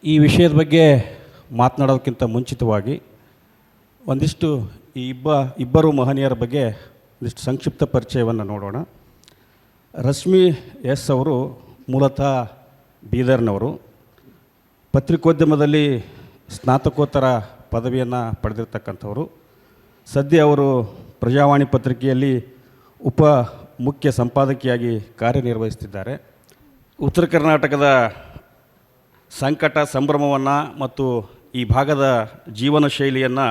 ಈ ವಿಷಯದ ಬಗ್ಗೆ ಮಾತನಾಡೋದಕ್ಕಿಂತ ಮುಂಚಿತವಾಗಿ ಒಂದಿಷ್ಟು ಈ ಇಬ್ಬರು ಮಹನೀಯರ ಬಗ್ಗೆ ಒಂದಿಷ್ಟು ಸಂಕ್ಷಿಪ್ತ ಪರಿಚಯವನ್ನು ನೋಡೋಣ. ರಶ್ಮಿ ಎಸ್ ಅವರು ಮೂಲತಃ ಬೀದರ್ನವರು. ಪತ್ರಿಕೋದ್ಯಮದಲ್ಲಿ ಸ್ನಾತಕೋತ್ತರ ಪದವಿಯನ್ನು ಪಡೆದಿರ್ತಕ್ಕಂಥವರು. ಸದ್ಯ ಅವರು ಪ್ರಜಾವಾಣಿ ಪತ್ರಿಕೆಯಲ್ಲಿ ಮುಖ್ಯ ಸಂಪಾದಕಿಯಾಗಿ ಕಾರ್ಯನಿರ್ವಹಿಸ್ತಿದ್ದಾರೆ. ಉತ್ತರ ಕರ್ನಾಟಕದ ಸಂಕಟ ಸಂಭ್ರಮವನ್ನು ಮತ್ತು ಈ ಭಾಗದ ಜೀವನ ಶೈಲಿಯನ್ನು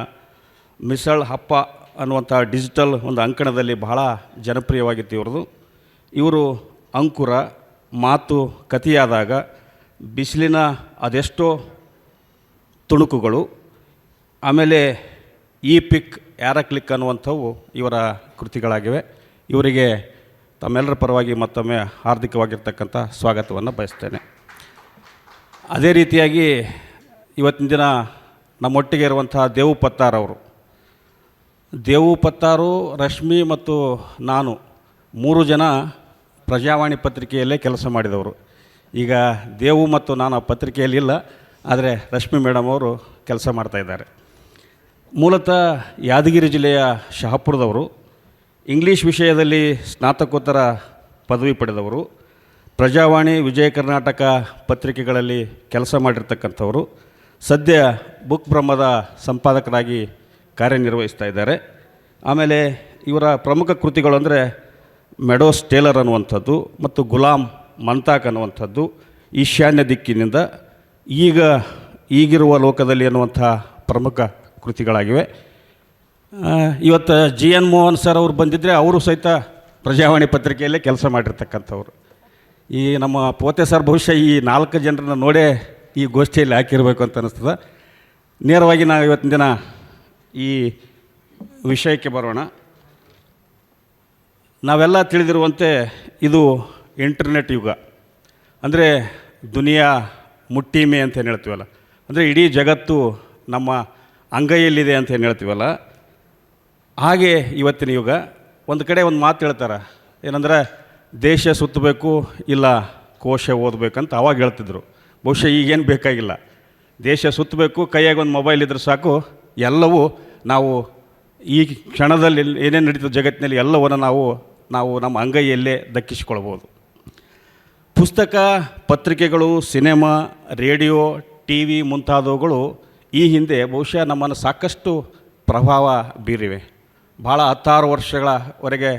ಮಿಸಳ್ ಹಪ್ಪ ಅನ್ನುವಂಥ ಡಿಜಿಟಲ್ ಒಂದು ಅಂಕಣದಲ್ಲಿ ಬಹಳ ಜನಪ್ರಿಯವಾಗಿತ್ತು ಇವ್ರದ್ದು. ಇವರು ಅಂಕುರ, ಮಾತು ಕಥೆಯಾದಾಗ, ಬಿಸಿಲಿನ ಅದೆಷ್ಟೋ ತುಣುಕುಗಳು, ಆಮೇಲೆ ಈ ಪಿಕ್ ಯಾರ ಕ್ಲಿಕ್ ಅನ್ನುವಂಥವು ಇವರ ಕೃತಿಗಳಾಗಿವೆ. ಇವರಿಗೆ ತಮ್ಮೆಲ್ಲರ ಪರವಾಗಿ ಮತ್ತೊಮ್ಮೆ ಹಾರ್ದಿಕವಾಗಿರ್ತಕ್ಕಂಥ ಸ್ವಾಗತವನ್ನು ಬಯಸ್ತೇನೆ. ಅದೇ ರೀತಿಯಾಗಿ ಇವತ್ತಿನ ದಿನ ನಮ್ಮೊಟ್ಟಿಗೆ ಇರುವಂಥ ದೇವು ಪತ್ತಾರ್ ಅವರು. ದೇವು ಪತ್ತಾರು, ರಶ್ಮಿ ಮತ್ತು ನಾನು 3 ಜನ ಪ್ರಜಾವಾಣಿ ಪತ್ರಿಕೆಯಲ್ಲೇ ಕೆಲಸ ಮಾಡಿದವರು. ಈಗ ದೇವು ಮತ್ತು ನಾನು ಆ ಪತ್ರಿಕೆಯಲ್ಲಿ ಇಲ್ಲ, ಆದರೆ ರಶ್ಮಿ ಮೇಡಮ್ ಅವರು ಕೆಲಸ ಮಾಡ್ತಾಯಿದ್ದಾರೆ. ಮೂಲತಃ ಯಾದಗಿರಿ ಜಿಲ್ಲೆಯ ಶಹಾಪುರದವರು. ಇಂಗ್ಲೀಷ್ ವಿಷಯದಲ್ಲಿ ಸ್ನಾತಕೋತ್ತರ ಪದವಿ ಪಡೆದವರು. ಪ್ರಜಾವಾಣಿ, ವಿಜಯ ಕರ್ನಾಟಕ ಪತ್ರಿಕೆಗಳಲ್ಲಿ ಕೆಲಸ ಮಾಡಿರ್ತಕ್ಕಂಥವರು. ಸದ್ಯ ಬುಕ್ ಬ್ರಹ್ಮದ ಸಂಪಾದಕರಾಗಿ ಕಾರ್ಯನಿರ್ವಹಿಸ್ತಾ ಇದ್ದಾರೆ. ಆಮೇಲೆ ಇವರ ಪ್ರಮುಖ ಕೃತಿಗಳು ಅಂದರೆ ಮೆಡೋಸ್ ಟೇಲರ್ ಅನ್ನುವಂಥದ್ದು ಮತ್ತು ಗುಲಾಮ್ ಮಂತಾಕ್ ಅನ್ನುವಂಥದ್ದು, ಈಶಾನ್ಯ ದಿಕ್ಕಿನಿಂದ, ಈಗಿರುವ ಲೋಕದಲ್ಲಿ ಅನ್ನುವಂಥ ಪ್ರಮುಖ ಕೃತಿಗಳಾಗಿವೆ. ಇವತ್ತು GN ಮೋಹನ್ ಸರ್ ಅವರು ಬಂದಿದ್ದರೆ ಅವರು ಸಹಿತ ಪ್ರಜಾವಾಣಿ ಪತ್ರಿಕೆಯಲ್ಲೇ ಕೆಲಸ ಮಾಡಿರ್ತಕ್ಕಂಥವ್ರು. ಈ ನಮ್ಮ ಪೋತೆ ಸರ್ ಬಹುಶಃ ಈ 4 ಜನರನ್ನ ನೋಡೇ ಈ ಗೋಷ್ಠಿಯಲ್ಲಿ ಹಾಕಿರಬೇಕು ಅಂತ ಅನ್ನಿಸ್ತದೆ. ನೇರವಾಗಿ ನಾವು ಇವತ್ತಿನ ದಿನ ಈ ವಿಷಯಕ್ಕೆ ಬರೋಣ. ನಾವೆಲ್ಲ ತಿಳಿದಿರುವಂತೆ ಇದು ಇಂಟರ್ನೆಟ್ ಯುಗ. ಅಂದರೆ ದುನಿಯಾ ಮುಟ್ಟೀಮೆ ಅಂತ ಏನು ಹೇಳ್ತೀವಲ್ಲ, ಅಂದರೆ ಇಡೀ ಜಗತ್ತು ನಮ್ಮ ಅಂಗೈಯಲ್ಲಿದೆ ಅಂತ ಏನು ಹೇಳ್ತೀವಲ್ಲ, ಹಾಗೆ ಇವತ್ತಿನ ಯುಗ. ಒಂದು ಕಡೆ ಒಂದು ಮಾತು ಹೇಳ್ತಾರೆ, ಏನಂದರೆ ದೇಶ ಸುತ್ತಬೇಕು ಇಲ್ಲ ಕೋಶ ಓದಬೇಕಂತ ಅವಾಗ ಹೇಳ್ತಿದ್ರು. ಬಹುಶಃ ಈಗೇನು ಬೇಕಾಗಿಲ್ಲ, ದೇಶ ಸುತ್ತಬೇಕು, ಕೈಯಾಗ ಒಂದು ಮೊಬೈಲ್ ಇದ್ರೆ ಸಾಕು, ಎಲ್ಲವೂ ನಾವು ಈ ಕ್ಷಣದಲ್ಲಿ ಏನೇನು ನಡೀತದೆ ಜಗತ್ತಿನಲ್ಲಿ ಎಲ್ಲವನ್ನು ನಾವು ನಮ್ಮ ಅಂಗೈಯಲ್ಲೇ ದಕ್ಕಿಸಿಕೊಳ್ಬೋದು. ಪುಸ್ತಕ, ಪತ್ರಿಕೆಗಳು, ಸಿನೆಮಾ, ರೇಡಿಯೋ, TV ಮುಂತಾದವುಗಳು ಈ ಹಿಂದೆ ಬಹುಶಃ ನಮ್ಮನ್ನು ಸಾಕಷ್ಟು ಪ್ರಭಾವ ಬೀರಿವೆ. ಭಾಳ 16 ವರ್ಷಗಳವರೆಗೆ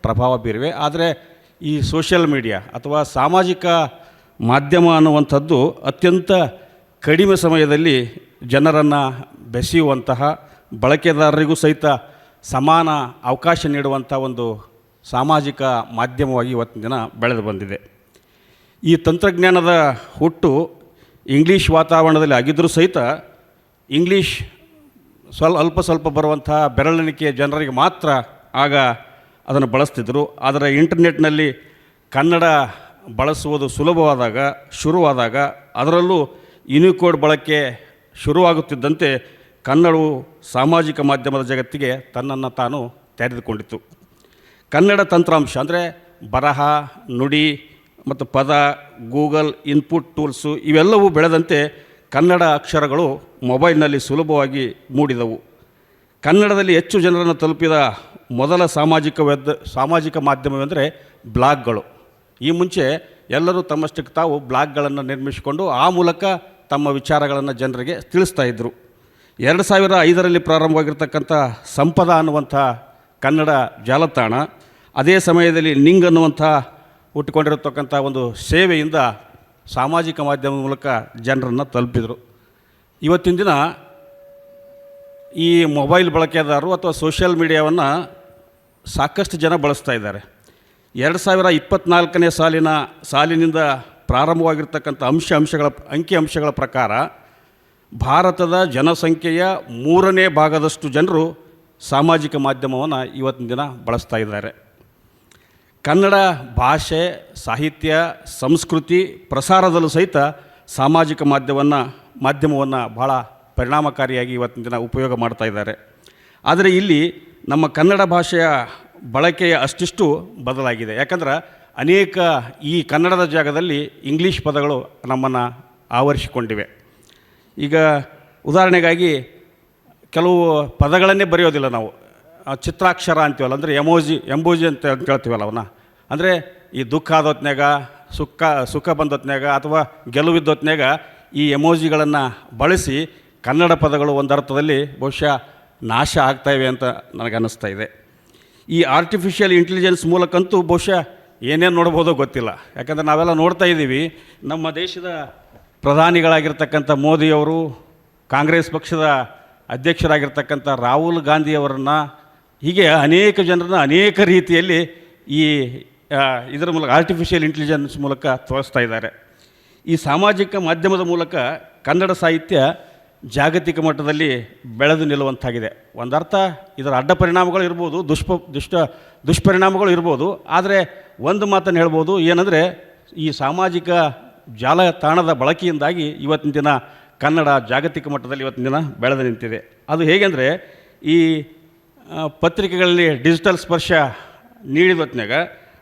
ಪ್ರಭಾವ ಬೀರಿವೆ. ಆದರೆ ಈ ಸೋಷಿಯಲ್ ಮೀಡಿಯಾ ಅಥವಾ ಸಾಮಾಜಿಕ ಮಾಧ್ಯಮ ಅನ್ನುವಂಥದ್ದು ಅತ್ಯಂತ ಕಡಿಮೆ ಸಮಯದಲ್ಲಿ ಜನರನ್ನು ಬೆಸೆಯುವಂತಹ, ಬಳಕೆದಾರರಿಗೂ ಸಹಿತ ಸಮಾನ ಅವಕಾಶ ನೀಡುವಂಥ ಒಂದು ಸಾಮಾಜಿಕ ಮಾಧ್ಯಮವಾಗಿ ಇವತ್ತಿನ ದಿನ ಬೆಳೆದು ಬಂದಿದೆ. ಈ ತಂತ್ರಜ್ಞಾನದ ಹುಟ್ಟು ಇಂಗ್ಲೀಷ್ ವಾತಾವರಣದಲ್ಲಿ ಆಗಿದ್ದರೂ ಸಹಿತ ಇಂಗ್ಲೀಷ್ ಅಲ್ಪ ಸ್ವಲ್ಪ ಬರುವಂಥ ಬೆರಳೆಣಿಕೆಯ ಜನರಿಗೆ ಮಾತ್ರ ಆಗ ಅದನ್ನು ಬಳಸ್ತಿದ್ದರು. ಆದರೆ ಇಂಟರ್ನೆಟ್ನಲ್ಲಿ ಕನ್ನಡ ಬಳಸುವುದು ಶುರುವಾದಾಗ ಅದರಲ್ಲೂ ಯುನಿಕೋಡ್ ಬಳಕೆ ಶುರುವಾಗುತ್ತಿದ್ದಂತೆ ಕನ್ನಡವು ಸಾಮಾಜಿಕ ಮಾಧ್ಯಮದ ಜಗತ್ತಿಗೆ ತನ್ನನ್ನು ತಾನು ತೆರೆದುಕೊಂಡಿತು. ಕನ್ನಡ ತಂತ್ರಾಂಶ ಅಂದರೆ ಬರಹ, ನುಡಿ ಮತ್ತು ಪದ, ಗೂಗಲ್ ಇನ್ಪುಟ್ ಟೂಲ್ಸು ಇವೆಲ್ಲವೂ ಬೆಳೆದಂತೆ ಕನ್ನಡ ಅಕ್ಷರಗಳು ಮೊಬೈಲ್ನಲ್ಲಿ ಸುಲಭವಾಗಿ ಮೂಡಿದವು. ಕನ್ನಡದಲ್ಲಿ ಹೆಚ್ಚು ಜನರನ್ನು ತಲುಪಿದ ಮೊದಲ ಸಾಮಾಜಿಕ ಮಾಧ್ಯಮವೆಂದರೆ ಬ್ಲಾಗ್ಗಳು. ಈ ಮುಂಚೆ ಎಲ್ಲರೂ ತಮ್ಮಷ್ಟಕ್ಕೆ ತಾವು ಬ್ಲಾಗ್ಗಳನ್ನು ನಿರ್ಮಿಸಿಕೊಂಡು ಆ ಮೂಲಕ ತಮ್ಮ ವಿಚಾರಗಳನ್ನು ಜನರಿಗೆ ತಿಳಿಸ್ತಾ ಇದ್ದರು. 2005ರಲ್ಲಿ ಪ್ರಾರಂಭವಾಗಿರ್ತಕ್ಕಂಥ ಸಂಪದ ಅನ್ನುವಂಥ ಕನ್ನಡ ಜಾಲತಾಣ, ಅದೇ ಸಮಯದಲ್ಲಿ ನಿಂಗ್ ಅನ್ನುವಂಥ ಹುಟ್ಟುಕೊಂಡಿರತಕ್ಕಂಥ ಒಂದು ಸೇವೆಯಿಂದ ಸಾಮಾಜಿಕ ಮಾಧ್ಯಮದ ಮೂಲಕ ಜನರನ್ನು ತಲುಪಿದರು. ಇವತ್ತಿನ ದಿನ ಈ ಮೊಬೈಲ್ ಬಳಕೆದಾರರು ಅಥವಾ ಸೋಷಿಯಲ್ ಮೀಡಿಯಾವನ್ನು ಸಾಕಷ್ಟು ಜನ ಬಳಸ್ತಾ ಇದ್ದಾರೆ. 2024ನೇ ಸಾಲಿನಿಂದ ಪ್ರಾರಂಭವಾಗಿರ್ತಕ್ಕಂಥ ಅಂಕಿಅಂಶಗಳ ಪ್ರಕಾರ ಭಾರತದ ಜನಸಂಖ್ಯೆಯ 3ನೇ ಭಾಗದಷ್ಟು ಜನರು ಸಾಮಾಜಿಕ ಮಾಧ್ಯಮವನ್ನು ಇವತ್ತಿನ ದಿನ ಬಳಸ್ತಾ ಇದ್ದಾರೆ. ಕನ್ನಡ ಭಾಷೆ, ಸಾಹಿತ್ಯ, ಸಂಸ್ಕೃತಿ ಪ್ರಸಾರದಲ್ಲೂ ಸಹಿತ ಸಾಮಾಜಿಕ ಮಾಧ್ಯಮವನ್ನು ಭಾಳ ಪರಿಣಾಮಕಾರಿಯಾಗಿ ಇವತ್ತಿನ ದಿನ ಉಪಯೋಗ ಮಾಡ್ತಾ ಇದ್ದಾರೆ. ಆದರೆ ಇಲ್ಲಿ ನಮ್ಮ ಕನ್ನಡ ಭಾಷೆಯ ಬಳಕೆಯ ಅಷ್ಟಿಷ್ಟು ಬದಲಾಗಿದೆ. ಯಾಕಂದ್ರೆ ಅನೇಕ ಈ ಕನ್ನಡದ ಜಾಗದಲ್ಲಿ ಇಂಗ್ಲೀಷ್ ಪದಗಳು ನಮ್ಮನ್ನು ಆವರಿಸಿಕೊಂಡಿವೆ. ಈಗ ಉದಾಹರಣೆಗಾಗಿ ಕೆಲವು ಪದಗಳನ್ನೇ ಬರೆಯೋದಿಲ್ಲ ನಾವು, ಚಿತ್ರಾಕ್ಷರ ಅಂತೀವಲ್ಲ, ಅಂದರೆ ಎಂಬೂಜಿ ಅಂತ ಕೇಳ್ತೀವಲ್ಲ ಅವನ್ನ. ಅಂದರೆ ಈ ದುಃಖ ಆದೊತ್ನ್ಯಾಗ, ಸುಖ ಬಂದೊತ್ನ್ಯಾಗ ಅಥವಾ ಗೆಲುವಿದ್ದೊತ್ನ್ಯಾಗ ಈ ಎಮೋಜಿಗಳನ್ನು ಬಳಸಿ ಕನ್ನಡ ಪದಗಳು ಒಂದರ್ಥದಲ್ಲಿ ಬಹುಶಃ ನಾಶ ಆಗ್ತಾಯಿವೆ ಅಂತ ನನಗನ್ನಿಸ್ತಾ ಇದೆ. ಈ ಆರ್ಟಿಫಿಷಿಯಲ್ ಇಂಟೆಲಿಜೆನ್ಸ್ ಮೂಲಕಂತೂ ಬಹುಶಃ ಏನೇನು ನೋಡ್ಬೋದೋ ಗೊತ್ತಿಲ್ಲ. ಯಾಕಂದರೆ ನಾವೆಲ್ಲ ನೋಡ್ತಾ ಇದ್ದೀವಿ, ನಮ್ಮ ದೇಶದ ಪ್ರಧಾನಿಗಳಾಗಿರ್ತಕ್ಕಂಥ ಮೋದಿಯವರು, ಕಾಂಗ್ರೆಸ್ ಪಕ್ಷದ ಅಧ್ಯಕ್ಷರಾಗಿರ್ತಕ್ಕಂಥ ರಾಹುಲ್ ಗಾಂಧಿಯವರನ್ನು, ಹೀಗೆ ಅನೇಕ ಜನರನ್ನ ಅನೇಕ ರೀತಿಯಲ್ಲಿ ಈ ಇದರ ಮೂಲಕ ಆರ್ಟಿಫಿಷಿಯಲ್ ಇಂಟೆಲಿಜೆನ್ಸ್ ಮೂಲಕ ತೋರಿಸ್ತಾ ಇದ್ದಾರೆ. ಈ ಸಾಮಾಜಿಕ ಮಾಧ್ಯಮದ ಮೂಲಕ ಕನ್ನಡ ಸಾಹಿತ್ಯ ಜಾಗತಿಕ ಮಟ್ಟದಲ್ಲಿ ಬೆಳೆದು ನಿಲ್ಲುವಂತಾಗಿದೆ. ಒಂದರ್ಥ ಇದರ ಅಡ್ಡ ಪರಿಣಾಮಗಳು ಇರ್ಬೋದು, ದುಷ್ಪರಿಣಾಮಗಳು ಇರ್ಬೋದು. ಆದರೆ ಒಂದು ಮಾತನ್ನು ಹೇಳ್ಬೋದು, ಏನಂದರೆ ಈ ಸಾಮಾಜಿಕ ಜಾಲತಾಣದ ಬಳಕೆಯಿಂದಾಗಿ ಇವತ್ತಿನ ದಿನ ಕನ್ನಡ ಜಾಗತಿಕ ಮಟ್ಟದಲ್ಲಿ ಇವತ್ತಿನ ದಿನ ಬೆಳೆದು ನಿಂತಿದೆ. ಅದು ಹೇಗೆಂದರೆ, ಈ ಪತ್ರಿಕೆಗಳಲ್ಲಿ ಡಿಜಿಟಲ್ ಸ್ಪರ್ಶ ನೀಡಿದ ಹೊತ್ತಿನಾಗ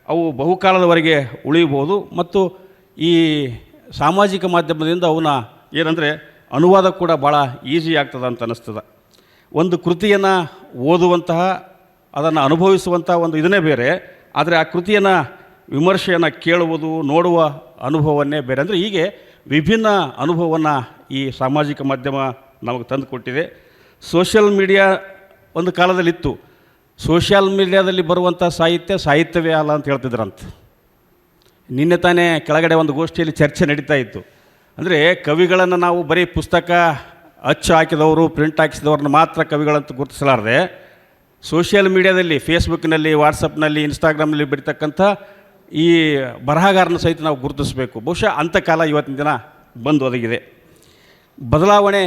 ಅವು ಬಹುಕಾಲದವರೆಗೆ ಉಳಿಯಬಹುದು. ಮತ್ತು ಈ ಸಾಮಾಜಿಕ ಮಾಧ್ಯಮದಿಂದ ಅವನ್ನ ಏನಂದರೆ ಅನುವಾದ ಕೂಡ ಭಾಳ ಈಸಿ ಆಗ್ತದೆ ಅಂತ ಅನ್ನಿಸ್ತದೆ. ಒಂದು ಕೃತಿಯನ್ನು ಓದುವಂತಹ, ಅದನ್ನು ಅನುಭವಿಸುವಂಥ ಒಂದು ಇದನ್ನೇ ಬೇರೆ, ಆದರೆ ಆ ಕೃತಿಯನ್ನು ವಿಮರ್ಶೆಯನ್ನು ಕೇಳುವುದು, ನೋಡುವ ಅನುಭವವನ್ನೇ ಬೇರೆ. ಅಂದರೆ ಹೀಗೆ ವಿಭಿನ್ನ ಅನುಭವವನ್ನು ಈ ಸಾಮಾಜಿಕ ಮಾಧ್ಯಮ ನಮಗೆ ತಂದು ಕೊಟ್ಟಿದೆ. ಸೋಷಿಯಲ್ ಮೀಡಿಯಾ ಒಂದು ಕಾಲದಲ್ಲಿತ್ತು. ಸೋಷಿಯಲ್ ಮೀಡಿಯಾದಲ್ಲಿ ಬರುವಂಥ ಸಾಹಿತ್ಯವೇ ಅಲ್ಲ ಅಂತ ಹೇಳ್ತಿದ್ರಂತೆ. ನಿನ್ನೆ ತಾನೇ ಕೆಳಗಡೆ ಒಂದು ಗೋಷ್ಠಿಯಲ್ಲಿ ಚರ್ಚೆ ನಡೀತಾ ಇತ್ತು. ಅಂದರೆ ಕವಿಗಳನ್ನು ನಾವು ಬರೀ ಪುಸ್ತಕ ಅಚ್ಚು ಹಾಕಿದವರು, ಪ್ರಿಂಟ್ ಹಾಕಿಸಿದವ್ರನ್ನ ಮಾತ್ರ ಕವಿಗಳಂತ ಗುರುತಿಸಲಾರದೆ, ಸೋಷಿಯಲ್ ಮೀಡಿಯಾದಲ್ಲಿ ಫೇಸ್ಬುಕ್ನಲ್ಲಿ, ವಾಟ್ಸಪ್ನಲ್ಲಿ, ಇನ್ಸ್ಟಾಗ್ರಾಮ್ನಲ್ಲಿ ಬಿಡ್ತಕ್ಕಂಥ ಈ ಬರಹಗಾರನ ಸಹಿತ ನಾವು ಗುರುತಿಸಬೇಕು. ಬಹುಶಃ ಅಂಥ ಕಾಲ ಇವತ್ತಿನ ದಿನ ಬಂದು ಒದಗಿದೆ. ಬದಲಾವಣೆ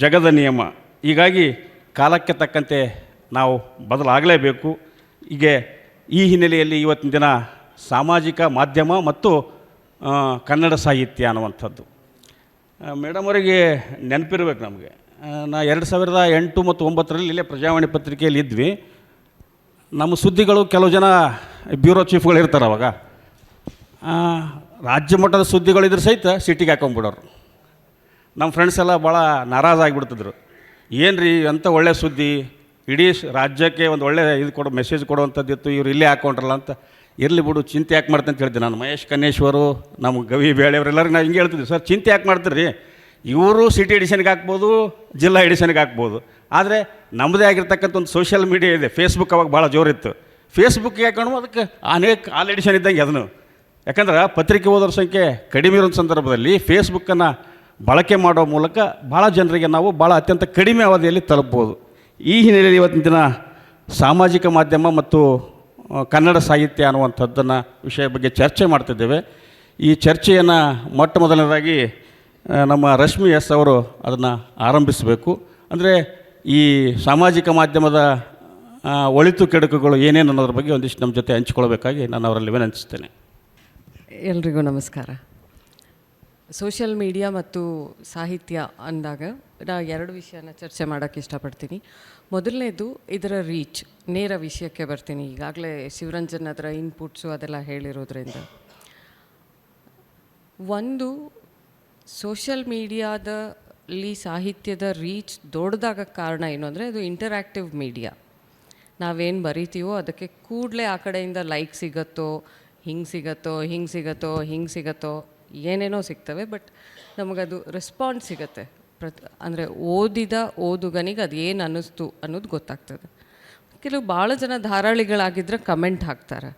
ಜಗದ ನಿಯಮ. ಹೀಗಾಗಿ ಕಾಲಕ್ಕೆ ತಕ್ಕಂತೆ ನಾವು ಬದಲಾಗಲೇಬೇಕು. ಹೀಗೆ ಈ ಹಿನ್ನೆಲೆಯಲ್ಲಿ ಇವತ್ತಿನ ದಿನ ಸಾಮಾಜಿಕ ಮಾಧ್ಯಮ ಮತ್ತು ಕನ್ನಡ ಸಾಹಿತ್ಯ ಅನ್ನುವಂಥದ್ದು, ಮೇಡಮ್ ಅವರಿಗೆ ನೆನಪಿರ್ಬೇಕು ನಮಗೆ. ನಾ 2008 ಮತ್ತು 2009 ಇಲ್ಲೇ ಪ್ರಜಾವಾಣಿ ಪತ್ರಿಕೆಯಲ್ಲಿ ಇದ್ವಿ. ನಮ್ಮ ಸುದ್ದಿಗಳು ಕೆಲವು ಜನ ಬ್ಯೂರೋ ಚೀಫ್ಗಳು ಇರ್ತಾರೆ. ಅವಾಗ ರಾಜ್ಯ ಮಟ್ಟದ ಸುದ್ದಿಗಳಿದ್ರೆ ಸಹಿತ ಸಿಟಿಗೆ ಹಾಕೊಂಡ್ಬಿಡೋರು. ನಮ್ಮ ಫ್ರೆಂಡ್ಸ್ ಎಲ್ಲ ಭಾಳ ನಾರಾಜಾಗಿಬಿಡ್ತಿದ್ರು. ಏನು ರೀ ಅಂಥ ಒಳ್ಳೆಯ ಸುದ್ದಿ, ಇಡೀ ರಾಜ್ಯಕ್ಕೆ ಒಂದು ಒಳ್ಳೆ ಇದು ಮೆಸೇಜ್ ಕೊಡುವಂಥದ್ದಿತ್ತು, ಇವ್ರು ಇಲ್ಲೇ ಹಾಕ್ಕೊಂಡ್ರಲ್ಲ ಅಂತ. ಇರಲಿ ಬಿಡು, ಚಿಂತೆ ಯಾಕೆ ಮಾಡ್ತೀನಿ ಅಂತ ಹೇಳ್ತೀನಿ ನಾನು. ಮಹೇಶ್ ಕನ್ನೇಶ್ವರು, ನಮ್ಮ ಗವಿ ಬೇಳೆಯವರೆಲ್ಲರೂ ನಾವು ಹಿಂಗೆ ಹೇಳ್ತಿದ್ವಿ, ಸರ್ ಚಿಂತೆ ಯಾಕೆ ಮಾಡ್ತೀರಿ, ಇವರು ಸಿಟಿ ಎಡಿಷನ್ಗೆ ಹಾಕ್ಬೋದು, ಜಿಲ್ಲಾ ಎಡಿಷನ್ಗೆ ಹಾಕ್ಬೋದು, ಆದರೆ ನಮ್ಮದೇ ಆಗಿರ್ತಕ್ಕಂಥ ಒಂದು ಸೋಷಿಯಲ್ ಮೀಡಿಯಾ ಇದೆ. ಫೇಸ್ಬುಕ್ ಅವಾಗ ಭಾಳ ಜೋರಿತ್ತು. ಫೇಸ್ಬುಕ್ಗೆ ಹಾಕೊಂಡು ಅದಕ್ಕೆ ಆಲ್ ಎಡಿಷನ್ ಇದ್ದಂಗೆ ಅದನ್ನು. ಯಾಕಂದ್ರೆ ಪತ್ರಿಕೆ ಓದೋರ ಸಂಖ್ಯೆ ಕಡಿಮೆ ಇರೋ ಸಂದರ್ಭದಲ್ಲಿ ಫೇಸ್ಬುಕ್ಕನ್ನು ಬಳಕೆ ಮಾಡೋ ಮೂಲಕ ಭಾಳ ಜನರಿಗೆ ನಾವು ಭಾಳ ಅತ್ಯಂತ ಕಡಿಮೆ ಅವಧಿಯಲ್ಲಿ ತಲುಪ್ಬೋದು. ಈ ಹಿನ್ನೆಲೆಯಲ್ಲಿ ಇವತ್ತಿನ ದಿನ ಸಾಮಾಜಿಕ ಮಾಧ್ಯಮ ಮತ್ತು ಕನ್ನಡ ಸಾಹಿತ್ಯ ಅನ್ನುವಂಥದ್ದನ್ನು ವಿಷಯ ಬಗ್ಗೆ ಚರ್ಚೆ ಮಾಡ್ತಿದ್ದೇವೆ. ಈ ಚರ್ಚೆಯನ್ನು ಮೊಟ್ಟ ಮೊದಲನೇದಾಗಿ ನಮ್ಮ ರಶ್ಮಿ ಎಸ್ ಅವರು ಅದನ್ನು ಆರಂಭಿಸಬೇಕು. ಅಂದರೆ ಈ ಸಾಮಾಜಿಕ ಮಾಧ್ಯಮದ ಒಳಿತು ಕೆಡುಕುಗಳು ಏನೇನು ಅನ್ನೋದ್ರ ಬಗ್ಗೆ ಒಂದಿಷ್ಟು ನಮ್ಮ ಜೊತೆ ಹಂಚಿಕೊಳ್ಬೇಕಾಗಿ ನಾನು ಅವರಲ್ಲಿ ವಿನಂತಿಸ್ತೇನೆ. ಎಲ್ರಿಗೂ ನಮಸ್ಕಾರ. ಸೋಷಿಯಲ್ ಮೀಡಿಯಾ ಮತ್ತು ಸಾಹಿತ್ಯ ಅಂದಾಗ ನಾನು 2 ವಿಷಯನ ಚರ್ಚೆ ಮಾಡೋಕ್ಕೆ ಇಷ್ಟಪಡ್ತೀನಿ. ಮೊದಲನೇದು ಇದರ ರೀಚ್. ನೇರ ವಿಷಯಕ್ಕೆ ಬರ್ತೀನಿ. ಈಗಾಗಲೇ ಶಿವರಂಜನ್ ಅದರ ಇನ್ಪುಟ್ಸು ಅದೆಲ್ಲ ಹೇಳಿರೋದ್ರಿಂದ, ಒಂದು ಸೋಷಿಯಲ್ ಮೀಡಿಯಾದಲ್ಲಿ ಸಾಹಿತ್ಯದ ರೀಚ್ ದೊಡ್ಡದಾಗ ಕಾರಣ ಏನು ಅಂದರೆ, ಅದು ಇಂಟರ್ಯಾಕ್ಟಿವ್ ಮೀಡಿಯಾ. ನಾವೇನು ಬರಿತೀವೋ ಅದಕ್ಕೆ ಕೂಡಲೇ ಆ ಕಡೆಯಿಂದ ಲೈಕ್ ಸಿಗತ್ತೋ, ಹಿಂಗೆ ಸಿಗತ್ತೋ ಏನೇನೋ ಸಿಗ್ತವೆ. ಬಟ್ ನಮಗದು ರೆಸ್ಪಾನ್ಸ್ ಸಿಗುತ್ತೆ. ಅಂದರೆ ಓದಿದ ಓದುಗನಿಗೆ ಅದು ಏನು ಅನ್ನಿಸ್ತು ಅನ್ನೋದು ಗೊತ್ತಾಗ್ತದೆ. ಕೆಲವು ಭಾಳ ಜನ ಧಾರಾಳಿಗಳಾಗಿದ್ದರೆ ಕಮೆಂಟ್ ಹಾಕ್ತಾರೆ.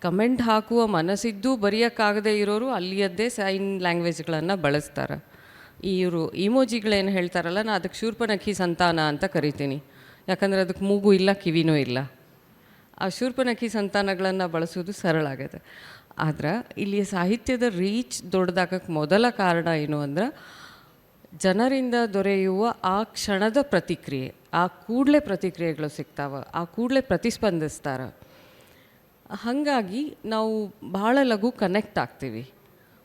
ಕಮೆಂಟ್ ಹಾಕುವ ಮನಸ್ಸಿದ್ದು ಬರೆಯೋಕ್ಕಾಗದೇ ಇರೋರು ಅಲ್ಲಿಯದ್ದೇ ಸೈನ್ ಲ್ಯಾಂಗ್ವೇಜ್ಗಳನ್ನು ಬಳಸ್ತಾರೆ. ಇವರು ಇಮೋಜಿಗಳೇನು ಹೇಳ್ತಾರಲ್ಲ, ನಾನು ಅದಕ್ಕೆ ಶೂರ್ಪನಖಿ ಸಂತಾನ ಅಂತ ಕರಿತೀನಿ. ಯಾಕಂದರೆ ಅದಕ್ಕೆ ಮೂಗು ಇಲ್ಲ, ಕಿವಿನೂ ಇಲ್ಲ. ಆ ಶೂರ್ಪನಖಿ ಸಂತಾನಗಳನ್ನು ಬಳಸೋದು ಸರಳ ಆಗಿದೆ. ಆದ್ರೆ ಇಲ್ಲಿ ಸಾಹಿತ್ಯದ ರೀಚ್ ದೊಡ್ಡದಾಗಕ್ಕೆ ಮೊದಲ ಕಾರಣ ಏನು ಅಂದ್ರೆ, ಜನರಿಂದ ದೊರೆಯುವ ಆ ಕ್ಷಣದ ಪ್ರತಿಕ್ರಿಯೆ. ಆ ಕೂಡಲೇ ಪ್ರತಿಕ್ರಿಯೆಗಳು ಸಿಗ್ತಾವೆ, ಆ ಕೂಡಲೇ ಪ್ರತಿಸ್ಪಂದಿಸ್ತಾರೆ. ಹಾಗಾಗಿ ನಾವು ಭಾಳ ಲಘು ಕನೆಕ್ಟ್ ಆಗ್ತೀವಿ.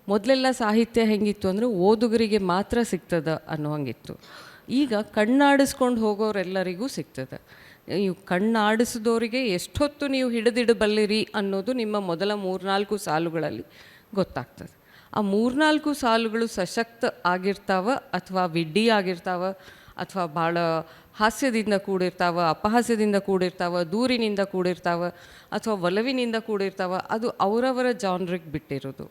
ಮೊದಲೆಲ್ಲ ಸಾಹಿತ್ಯ ಹೆಂಗಿತ್ತು ಅಂದರೆ ಓದುಗರಿಗೆ ಮಾತ್ರ ಸಿಗ್ತದೆ ಅನ್ನೋ ಹಂಗಿತ್ತು. ಈಗ ಕಣ್ಣಾಡಿಸ್ಕೊಂಡು ಹೋಗೋರೆಲ್ಲರಿಗೂ ಸಿಗ್ತದೆ. ನೀವು ಕಣ್ಣಾಡಿಸಿದವರಿಗೆ ಎಷ್ಟೊತ್ತು ನೀವು ಹಿಡಿದಿಡಬಲ್ಲಿರಿ ಅನ್ನೋದು ನಿಮ್ಮ ಮೊದಲ 3-4 ಸಾಲುಗಳಲ್ಲಿ ಗೊತ್ತಾಗ್ತದೆ. ಆ 3-4 ಸಾಲುಗಳು ಸಶಕ್ತ ಆಗಿರ್ತಾವ ಅಥವಾ ವಿಡ್ಡಿ ಆಗಿರ್ತಾವ ಅಥವಾ ಭಾಳ ಹಾಸ್ಯದಿಂದ ಕೂಡಿರ್ತಾವ, ಅಪಹಾಸ್ಯದಿಂದ ಕೂಡಿರ್ತಾವ, ದೂರಿನಿಂದ ಕೂಡಿರ್ತಾವ ಅಥವಾ ಒಲವಿನಿಂದ ಕೂಡಿರ್ತಾವ, ಅದು ಅವರವರ ಜಾನ್ರಿಗೆ ಬಿಟ್ಟಿರೋದು.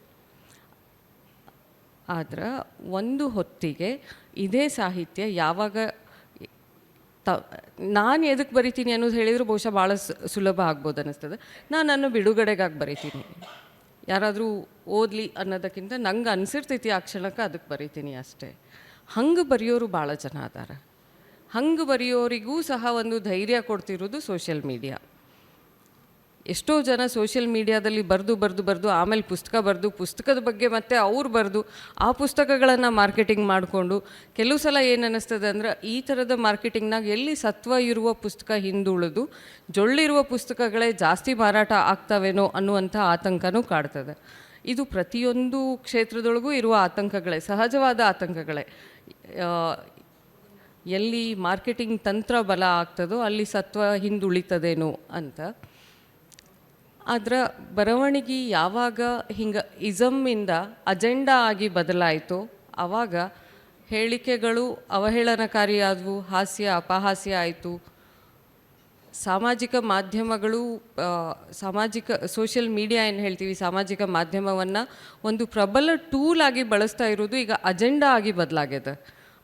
ಆದ್ರೆ ಒಂದು ಹೊತ್ತಿಗೆ ಇದೇ ಸಾಹಿತ್ಯ ಯಾವಾಗ ನಾನು ಎದಕ್ಕೆ ಬರಿತೀನಿ ಅನ್ನೋದು ಹೇಳಿದ್ರು ಬಹುಶಃ ಭಾಳ ಸುಲಭ ಆಗ್ಬೋದು ಅನ್ನಿಸ್ತದೆ. ನಾನು ನನ್ನ ಬಿಡುಗಡೆಗಾಗಿ ಬರಿತೀನಿ. ಯಾರಾದರೂ ಓದಲಿ ಅನ್ನೋದಕ್ಕಿಂತ ನಂಗೆ ಅನಿಸಿರ್ತೈತಿ ಆ ಕ್ಷಣಕ್ಕೆ ಅದಕ್ಕೆ ಬರಿತೀನಿ ಅಷ್ಟೇ. ಹಂಗೆ ಬರೆಯೋರು ಭಾಳ ಜನ ಅದಾರ. ಹಂಗೆ ಬರೆಯೋರಿಗೂ ಸಹ ಒಂದು ಧೈರ್ಯ ಕೊಡ್ತಿರೋದು ಸೋಷಿಯಲ್ ಮೀಡಿಯಾ. ಎಷ್ಟೋ ಜನ ಸೋಷಿಯಲ್ ಮೀಡಿಯಾದಲ್ಲಿ ಬರೆದು ಆಮೇಲೆ ಪುಸ್ತಕದ ಬಗ್ಗೆ ಮತ್ತೆ ಅವ್ರು ಬರೆದು ಆ ಪುಸ್ತಕಗಳನ್ನು ಮಾರ್ಕೆಟಿಂಗ್ ಮಾಡಿಕೊಂಡು ಕೆಲವು ಸಲ ಏನು ಅನ್ನಿಸ್ತದೆ ಅಂದ್ರೆ ಈ ಥರದ ಮಾರ್ಕೆಟಿಂಗ್ನಾಗ ಎಲ್ಲಿ ಸತ್ವ ಇರುವ ಪುಸ್ತಕ ಹಿಂದುಳಿದು ಜೊಳ್ಳಿರುವ ಪುಸ್ತಕಗಳೇ ಜಾಸ್ತಿ ಮಾರಾಟ ಆಗ್ತಾವೇನೋ ಅನ್ನುವಂಥ ಆತಂಕನೂ ಕಾಡ್ತದೆ. ಇದು ಪ್ರತಿಯೊಂದು ಕ್ಷೇತ್ರದೊಳಗೂ ಇರುವ ಆತಂಕಗಳೇ, ಸಹಜವಾದ ಆತಂಕಗಳೇ. ಎಲ್ಲಿ ಮಾರ್ಕೆಟಿಂಗ್ ತಂತ್ರ ಬಲ ಆಗ್ತದೋ ಅಲ್ಲಿ ಸತ್ವ ಹಿಂದುಳಿತದೇನೋ ಅಂತ. ಅದರ ಬರವಣಿಗೆ ಯಾವಾಗ ಹಿಂಗೆ ಇಸಮ್ಮಿಂದ ಅಜೆಂಡಾ ಆಗಿ ಬದಲಾಯಿತು ಆವಾಗ ಹೇಳಿಕೆಗಳು ಅವಹೇಳನಕಾರಿಯಾದವು, ಹಾಸ್ಯ ಅಪಹಾಸ್ಯ ಆಯಿತು. ಸಾಮಾಜಿಕ ಮಾಧ್ಯಮಗಳು ಸೋಷಿಯಲ್ ಮೀಡಿಯಾ ಏನು ಹೇಳ್ತೀವಿ, ಸಾಮಾಜಿಕ ಮಾಧ್ಯಮವನ್ನು ಒಂದು ಪ್ರಬಲ ಟೂಲ್ ಆಗಿ ಬಳಸ್ತಾ ಇರೋದು ಈಗ ಅಜೆಂಡಾ ಆಗಿ ಬದಲಾಗ್ಯದ.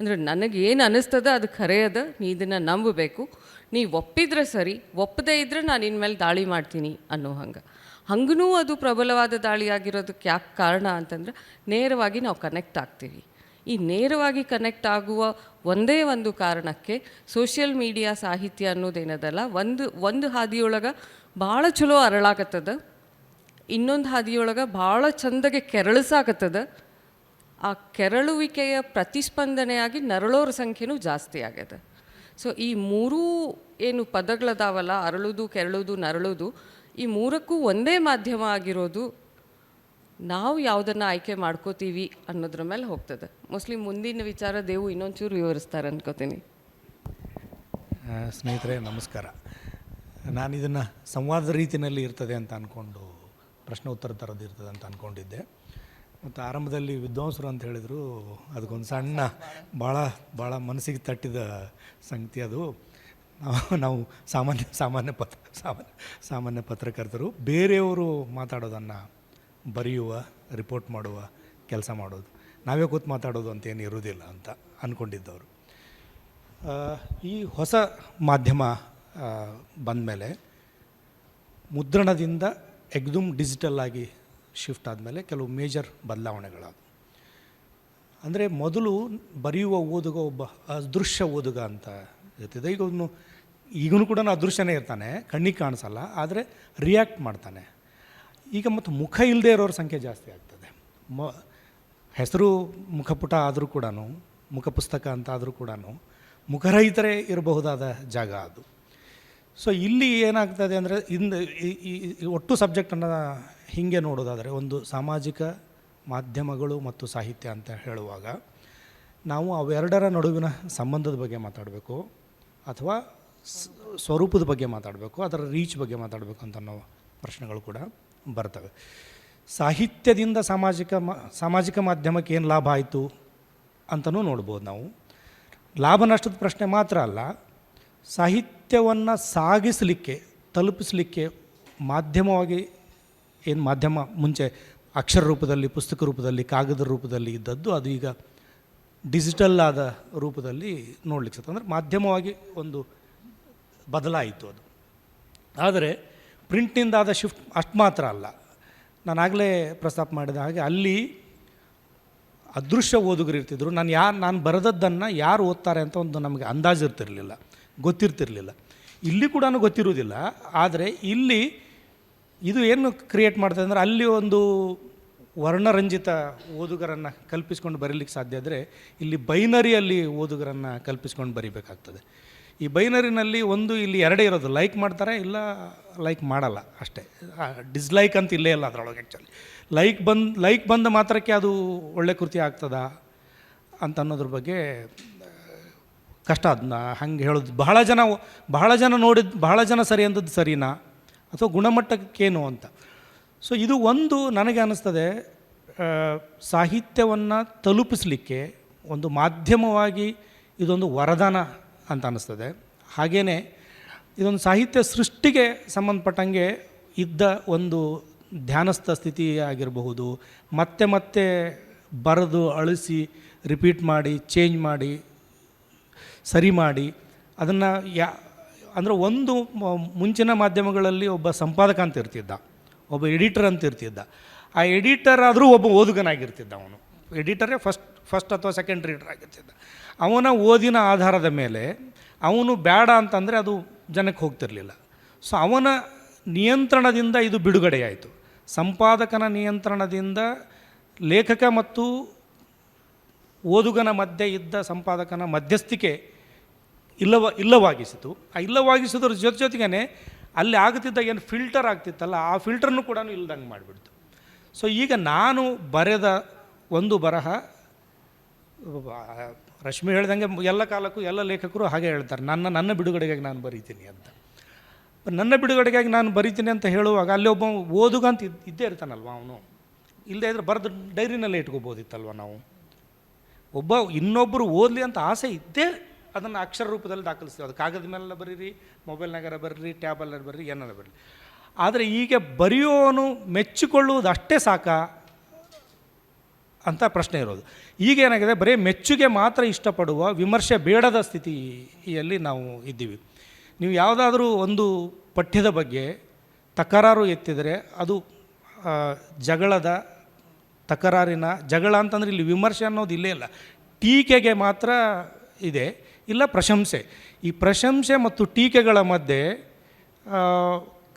ಅಂದರೆ ನನಗೇನು ಅನ್ನಿಸ್ತದ ಅದು ಖರೆ ಅದ, ನೀ ಇದನ್ನು ನಂಬಬೇಕು, ನೀ ಒಪ್ಪಿದ್ರೆ ಸರಿ, ಒಪ್ಪದೇ ಇದ್ದರೆ ನಾನು ಇನ್ಮೇಲೆ ದಾಳಿ ಮಾಡ್ತೀನಿ ಅನ್ನೋ ಹಂಗೂ ಅದು ಪ್ರಬಲವಾದ ದಾಳಿ ಆಗಿರೋದಕ್ಕೆ ಯಾಕೆ ಕಾರಣ ಅಂತಂದ್ರೆ ನೇರವಾಗಿ ನಾವು ಕನೆಕ್ಟ್ ಆಗ್ತೀವಿ. ಈ ನೇರವಾಗಿ ಕನೆಕ್ಟ್ ಆಗುವ ಒಂದೇ ಒಂದು ಕಾರಣಕ್ಕೆ ಸೋಷಿಯಲ್ ಮೀಡಿಯಾ ಸಾಹಿತ್ಯ ಅನ್ನೋದೇನದಲ್ಲ, ಒಂದು ಹಾದಿಯೊಳಗೆ ಭಾಳ ಚಲೋ ಅರಳಾಕತ್ತದ, ಇನ್ನೊಂದು ಹಾದಿಯೊಳಗೆ ಭಾಳ ಚಂದಗೆ ಕೆರಳಿಸಾಕತ್ತದ. ಆ ಕೆರಳುವಿಕೆಯ ಪ್ರತಿಸ್ಪಂದನೆಯಾಗಿ ನರಳೋರ ಸಂಖ್ಯೆನೂ ಜಾಸ್ತಿ ಆಗ್ಯದ. ಸೊ ಈ ಮೂರೂ ಏನು ಪದಗಳದಾವಲ್ಲ, ಅರಳುವುದು, ಕೆರಳುವುದು, ನರಳುವುದು, ಈ ಮೂರಕ್ಕೂ ಒಂದೇ ಮಾಧ್ಯಮ ಆಗಿರೋದು ನಾವು ಯಾವುದನ್ನು ಆಯ್ಕೆ ಮಾಡ್ಕೋತೀವಿ ಅನ್ನೋದ್ರ ಮೇಲೆ ಹೋಗ್ತದೆ. ಮೋಸ್ಟ್ಲಿ ಮುಂದಿನ ವಿಚಾರ ದೇವು ಇನ್ನೊಂಚೂರು ವಿವರಿಸ್ತಾರೆ ಅನ್ಕೋತೀನಿ. ಸ್ನೇಹಿತರೆ ನಮಸ್ಕಾರ. ನಾನು ಇದನ್ನು ಸಂವಾದ ರೀತಿಯಲ್ಲಿ ಇರ್ತದೆ ಅಂತ ಅಂದ್ಕೊಂಡು ಪ್ರಶ್ನೆ ಉತ್ತರ ಥರದ್ದು ಇರ್ತದೆ ಅಂತ ಅಂದ್ಕೊಂಡಿದ್ದೆ. ಮತ್ತು ಆರಂಭದಲ್ಲಿ ವಿದ್ವಾಂಸರು ಅಂತ ಹೇಳಿದರು, ಅದಕ್ಕೊಂದು ಸಣ್ಣ ಭಾಳ ಮನಸ್ಸಿಗೆ ತಟ್ಟಿದ ಸಂಗತಿ ಅದು. ನಾವು ಸಾಮಾನ್ಯ ಪತ್ರಕರ್ತರು ಬೇರೆಯವರು ಮಾತಾಡೋದನ್ನು ಬರೆಯುವ, ರಿಪೋರ್ಟ್ ಮಾಡುವ ಕೆಲಸ ಮಾಡೋದು, ನಾವೇ ಕೂತು ಮಾತಾಡೋದು ಅಂತೇನು ಇರೋದಿಲ್ಲ ಅಂತ ಅಂದ್ಕೊಂಡಿದ್ದವರು. ಈ ಹೊಸ ಮಾಧ್ಯಮ ಬಂದಮೇಲೆ ಮುದ್ರಣದಿಂದ ಎಕ್ದಮ್ ಡಿಜಿಟಲ್ ಆಗಿ ಶಿಫ್ಟ್ ಆದಮೇಲೆ ಕೆಲವು ಮೇಜರ್ ಬದಲಾವಣೆಗಳಾದವು. ಅಂದರೆ ಮೊದಲು ಬರೆಯುವ ಓದುಗ ಒಬ್ಬ ಅದೃಶ್ಯ ಓದುಗ ಅಂತ ಇರ್ತಿದೆ. ಈಗಲೂ ಕೂಡ ಅದೃಶ್ಯನೇ ಇರ್ತಾನೆ, ಕಣ್ಣಿಗೆ ಕಾಣಿಸಲ್ಲ, ಆದರೆ ರಿಯಾಕ್ಟ್ ಮಾಡ್ತಾನೆ. ಈಗ ಮತ್ತು ಮುಖ ಇಲ್ಲದೆ ಇರೋರ ಸಂಖ್ಯೆ ಜಾಸ್ತಿ ಆಗ್ತದೆ. ಹೆಸರು ಮುಖಪುಟ ಆದರೂ ಕೂಡ, ಮುಖ ಪುಸ್ತಕ ಅಂತ ಆದರೂ ಕೂಡ ಮುಖರಹಿತರೇ ಇರಬಹುದಾದ ಜಾಗ ಅದು. ಸೊ ಇಲ್ಲಿ ಏನಾಗ್ತದೆ ಅಂದರೆ ಈ ಒಟ್ಟು ಸಬ್ಜೆಕ್ಟನ್ನು ಹೀಗೆ ನೋಡೋದಾದರೆ, ಒಂದು ಸಾಮಾಜಿಕ ಮಾಧ್ಯಮಗಳು ಮತ್ತು ಸಾಹಿತ್ಯ ಅಂತ ಹೇಳುವಾಗ ನಾವು ಅವೆರಡರ ನಡುವಿನ ಸಂಬಂಧದ ಬಗ್ಗೆ ಮಾತಾಡಬೇಕು ಅಥವಾ ಸ್ವರೂಪದ ಬಗ್ಗೆ ಮಾತಾಡಬೇಕು, ಅದರ ರೀಚ್ ಬಗ್ಗೆ ಮಾತಾಡಬೇಕು ಅಂತ ಅನ್ನೋ ಪ್ರಶ್ನೆಗಳು ಕೂಡ ಬರ್ತವೆ. ಸಾಹಿತ್ಯದಿಂದ ಸಾಮಾಜಿಕ ಮಾಧ್ಯಮಕ್ಕೆ ಏನು ಲಾಭ ಆಯಿತು ಅಂತಲೂ ನೋಡ್ಬೋದು ನಾವು. ಲಾಭ ನಷ್ಟದ ಪ್ರಶ್ನೆ ಮಾತ್ರ ಅಲ್ಲ, ಸಾಹಿತ್ಯವನ್ನು ಸಾಗಿಸಲಿಕ್ಕೆ, ತಲುಪಿಸಲಿಕ್ಕೆ ಮಾಧ್ಯಮವಾಗಿ ಏನು ಮಾಧ್ಯಮ ಮುಂಚೆ ಅಕ್ಷರ ರೂಪದಲ್ಲಿ, ಪುಸ್ತಕ ರೂಪದಲ್ಲಿ, ಕಾಗದ ರೂಪದಲ್ಲಿ ಇದ್ದದ್ದು, ಅದು ಈಗ ಡಿಜಿಟಲ್ ಆದ ರೂಪದಲ್ಲಿ ನೋಡ್ಲಿಕ್ಕೆ ಸಿಗ್ತದೆ. ಅಂದರೆ ಮಾಧ್ಯಮವಾಗಿ ಒಂದು ಬದಲಾಯಿತು ಅದು. ಆದರೆ ಪ್ರಿಂಟ್ನಿಂದ ಆದ ಶಿಫ್ಟ್ ಅಷ್ಟು ಮಾತ್ರ ಅಲ್ಲ. ನಾನಾಗಲೇ ಪ್ರಸ್ತಾಪ ಮಾಡಿದ ಹಾಗೆ ಅಲ್ಲಿ ಅದೃಶ್ಯ ಓದುಗರು ಇರ್ತಿದ್ರು. ನಾನು ಬರೆದದ್ದನ್ನು ಯಾರು ಓದ್ತಾರೆ ಅಂತ ಒಂದು ನಮಗೆ ಅಂದಾಜು ಇರ್ತಿರಲಿಲ್ಲ, ಗೊತ್ತಿರ್ತಿರಲಿಲ್ಲ. ಇಲ್ಲಿ ಕೂಡ ಗೊತ್ತಿರುವುದಿಲ್ಲ. ಆದರೆ ಇಲ್ಲಿ ಇದು ಏನು ಕ್ರಿಯೇಟ್ ಮಾಡ್ತದೆ ಅಂದರೆ, ಅಲ್ಲಿ ಒಂದು ವರ್ಣರಂಜಿತ ಓದುಗರನ್ನು ಕಲ್ಪಿಸ್ಕೊಂಡು ಬರೀಲಿಕ್ಕೆ ಸಾಧ್ಯ ಆದರೆ ಇಲ್ಲಿ ಬೈನರಿಯಲ್ಲಿ ಓದುಗರನ್ನು ಕಲ್ಪಿಸ್ಕೊಂಡು ಬರೀಬೇಕಾಗ್ತದೆ. ಈ ಬೈನರಿನಲ್ಲಿ ಇಲ್ಲಿ ಎರಡೇ ಇರೋದು, ಲೈಕ್ ಮಾಡ್ತಾರೆ ಇಲ್ಲ ಲೈಕ್ ಮಾಡಲ್ಲ ಅಷ್ಟೇ. ಡಿಸ್ಲೈಕ್ ಅಂತ ಇಲ್ಲೇ ಇಲ್ಲ ಅದರೊಳಗೆ. ಆ್ಯಕ್ಚುಲಿ ಲೈಕ್ ಬಂದ ಮಾತ್ರಕ್ಕೆ ಅದು ಒಳ್ಳೆ ಕೃತಿ ಆಗ್ತದಾ ಅಂತ ಅನ್ನೋದ್ರ ಬಗ್ಗೆ ಕಷ್ಟ. ಅದನ್ನ ಹಂಗೆ ಹೇಳೋದು, ಬಹಳ ಜನ ನೋಡಿದ್ದು ಬಹಳ ಜನ ಸರಿ ಅಂದದ್ದು ಸರಿನಾ ಅಥವಾ ಗುಣಮಟ್ಟಕ್ಕೇನು ಅಂತ. ಸೊ ಇದು ಒಂದು ನನಗೆ ಅನ್ನಿಸ್ತದೆ, ಸಾಹಿತ್ಯವನ್ನು ತಲುಪಿಸಲಿಕ್ಕೆ ಒಂದು ಮಾಧ್ಯಮವಾಗಿ ಇದೊಂದು ವರದಾನ ಅಂತ ಅನ್ನಿಸ್ತದೆ. ಹಾಗೆಯೇ ಇದೊಂದು ಸಾಹಿತ್ಯ ಸೃಷ್ಟಿಗೆ ಸಂಬಂಧಪಟ್ಟಂಗೆ ಇದ್ದ ಒಂದು ಧ್ಯಾನಸ್ಥ ಸ್ಥಿತಿ ಆಗಿರಬಹುದು, ಮತ್ತೆ ಮತ್ತೆ ಬರೆದು ಅಳಿಸಿ ರಿಪೀಟ್ ಮಾಡಿ ಚೇಂಜ್ ಮಾಡಿ ಸರಿ ಮಾಡಿ ಅದನ್ನು ಅಂದರೆ ಒಂದು ಮುಂಚಿನ ಮಾಧ್ಯಮಗಳಲ್ಲಿ ಒಬ್ಬ ಸಂಪಾದಕ ಅಂತ ಇರ್ತಿದ್ದ, ಒಬ್ಬ ಎಡಿಟರ್ ಅಂತ ಇರ್ತಿದ್ದ. ಆ ಎಡಿಟರ್ ಆದರೂ ಒಬ್ಬ ಓದುಗನಾಗಿರ್ತಿದ್ದ. ಅವನು ಎಡಿಟರೇ ಫಸ್ಟ್ ಅಥವಾ ಸೆಕೆಂಡ್ ರೀಡರ್ ಆಗಿರ್ತಿದ್ದ. ಅವನ ಓದಿನ ಆಧಾರದ ಮೇಲೆ ಅವನು ಬೇಡ ಅಂತಂದರೆ ಅದು ಜನಕ್ಕೆ ಹೋಗ್ತಿರಲಿಲ್ಲ. ಸೊ ಅವನ ನಿಯಂತ್ರಣದಿಂದ ಇದು ಬಿಡುಗಡೆಯಾಯಿತು. ಸಂಪಾದಕನ ನಿಯಂತ್ರಣದಿಂದ ಲೇಖಕ ಮತ್ತು ಓದುಗನ ಮಧ್ಯೆ ಇದ್ದ ಸಂಪಾದಕನ ಮಧ್ಯಸ್ಥಿಕೆ ಇಲ್ಲವಾಗಿಸಿತು. ಆ ಇಲ್ಲವಾಗಿಸೋದ್ರ ಜೊತೆಗೇ ಅಲ್ಲಿ ಆಗುತ್ತಿದ್ದ ಏನು ಫಿಲ್ಟರ್ ಆಗ್ತಿತ್ತಲ್ಲ, ಆ ಫಿಲ್ಟರ್ನು ಕೂಡ ಇಲ್ದಂಗೆ ಮಾಡಿಬಿಡ್ತು. ಸೊ ಈಗ ನಾನು ಬರೆದ ಒಂದು ಬರಹ, ರಶ್ಮಿ ಹೇಳ್ದಂಗೆ ಎಲ್ಲ ಕಾಲಕ್ಕೂ ಎಲ್ಲ ಲೇಖಕರು ಹಾಗೆ ಹೇಳ್ತಾರೆ, ನನ್ನ ಬಿಡುಗಡೆಗಾಗಿ ನಾನು ಬರೀತೀನಿ ಅಂತ. ನನ್ನ ಬಿಡುಗಡೆಗಾಗಿ ನಾನು ಬರೀತೀನಿ ಅಂತ ಹೇಳುವಾಗ ಅಲ್ಲಿ ಒಬ್ಬ ಓದುಗ ಅಂತ ಇದ್ದೇ ಇರ್ತಾನಲ್ವ. ಅವನು ಇಲ್ಲದೇ ಇದ್ರೆ ಬರೆದು ಡೈರಿನಲ್ಲೇ ಇಟ್ಕೋಬೋದಿತ್ತಲ್ವ. ನಾವು ಇನ್ನೊಬ್ಬರು ಓದಲಿ ಅಂತ ಆಸೆ ಇದ್ದೇ ಅದನ್ನು ಅಕ್ಷರ ರೂಪದಲ್ಲಿ ದಾಖಲಿಸ್ತೀವಿ. ಅದು ಕಾಗದ ಮೇಲೆಲ್ಲ ಬರೀರಿ, ಮೊಬೈಲ್ನಾಗಾರ ಬರ್ರಿ, ಟ್ಯಾಬಲ್ಲ ಬರ್ರಿ, ಏನಾರ ಬರಲಿ. ಆದರೆ ಈಗ ಬರೆಯೋನು ಮೆಚ್ಚಿಕೊಳ್ಳುವುದು ಅಷ್ಟೇ ಸಾಕಾ ಅಂತ ಪ್ರಶ್ನೆ ಇರೋದು. ಈಗ ಏನಾಗಿದೆ, ಬರೀ ಮೆಚ್ಚುಗೆ ಮಾತ್ರ ಇಷ್ಟಪಡುವ, ವಿಮರ್ಶೆ ಬೇಡದ ಸ್ಥಿತಿಯಲ್ಲಿ ನಾವು ಇದ್ದೀವಿ. ನೀವು ಯಾವುದಾದ್ರೂ ಒಂದು ಪಠ್ಯದ ಬಗ್ಗೆ ತಕರಾರು ಎತ್ತಿದರೆ ಅದು ಜಗಳದ ತಕರಾರಿನ ಜಗಳ ಅಂತಂದರೆ ಇಲ್ಲಿ ವಿಮರ್ಶೆ ಅನ್ನೋದು ಇಲ್ಲೇ ಇಲ್ಲ, ಟೀಕೆಗೆ ಮಾತ್ರ ಇದೆ, ಇಲ್ಲ ಪ್ರಶಂಸೆ. ಈ ಪ್ರಶಂಸೆ ಮತ್ತು ಟೀಕೆಗಳ ಮಧ್ಯೆ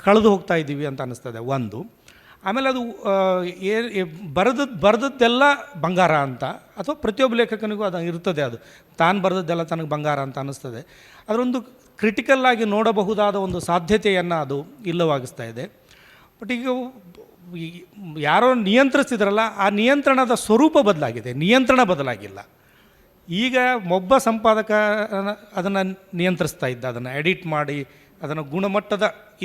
ಕಳೆದು ಹೋಗ್ತಾ ಇದ್ದೀವಿ ಅಂತ ಅನ್ನಿಸ್ತದೆ ಒಂದು. ಆಮೇಲೆ ಅದು ಬರೆದದ್ದೆಲ್ಲ ಬಂಗಾರ ಅಂತ, ಅಥವಾ ಪ್ರತಿಯೊಬ್ಬ ಲೇಖಕನಿಗೂ ಅದು ಇರ್ತದೆ, ಅದು ತಾನು ಬರೆದದ್ದೆಲ್ಲ ತನಗೆ ಬಂಗಾರ ಅಂತ ಅನ್ನಿಸ್ತದೆ. ಅದರೊಂದು ಕ್ರಿಟಿಕಲ್ಲಾಗಿ ನೋಡಬಹುದಾದ ಒಂದು ಸಾಧ್ಯತೆಯನ್ನು ಅದು ಇಲ್ಲವಾಗಿಸ್ತಾ ಇದೆ. ಬಟ್ ಈಗ ಯಾರೋ ನಿಯಂತ್ರಿಸ್ತಿದ್ರಲ್ಲ, ಆ ನಿಯಂತ್ರಣದ ಸ್ವರೂಪ ಬದಲಾಗಿದೆ, ನಿಯಂತ್ರಣ ಬದಲಾಗಿಲ್ಲ. ಈಗ ಒಬ್ಬ ಸಂಪಾದಕ ಅದನ್ನು ನಿಯಂತ್ರಿಸ್ತಾ ಇದ್ದ, ಅದನ್ನು ಎಡಿಟ್ ಮಾಡಿ ಅದನ್ನು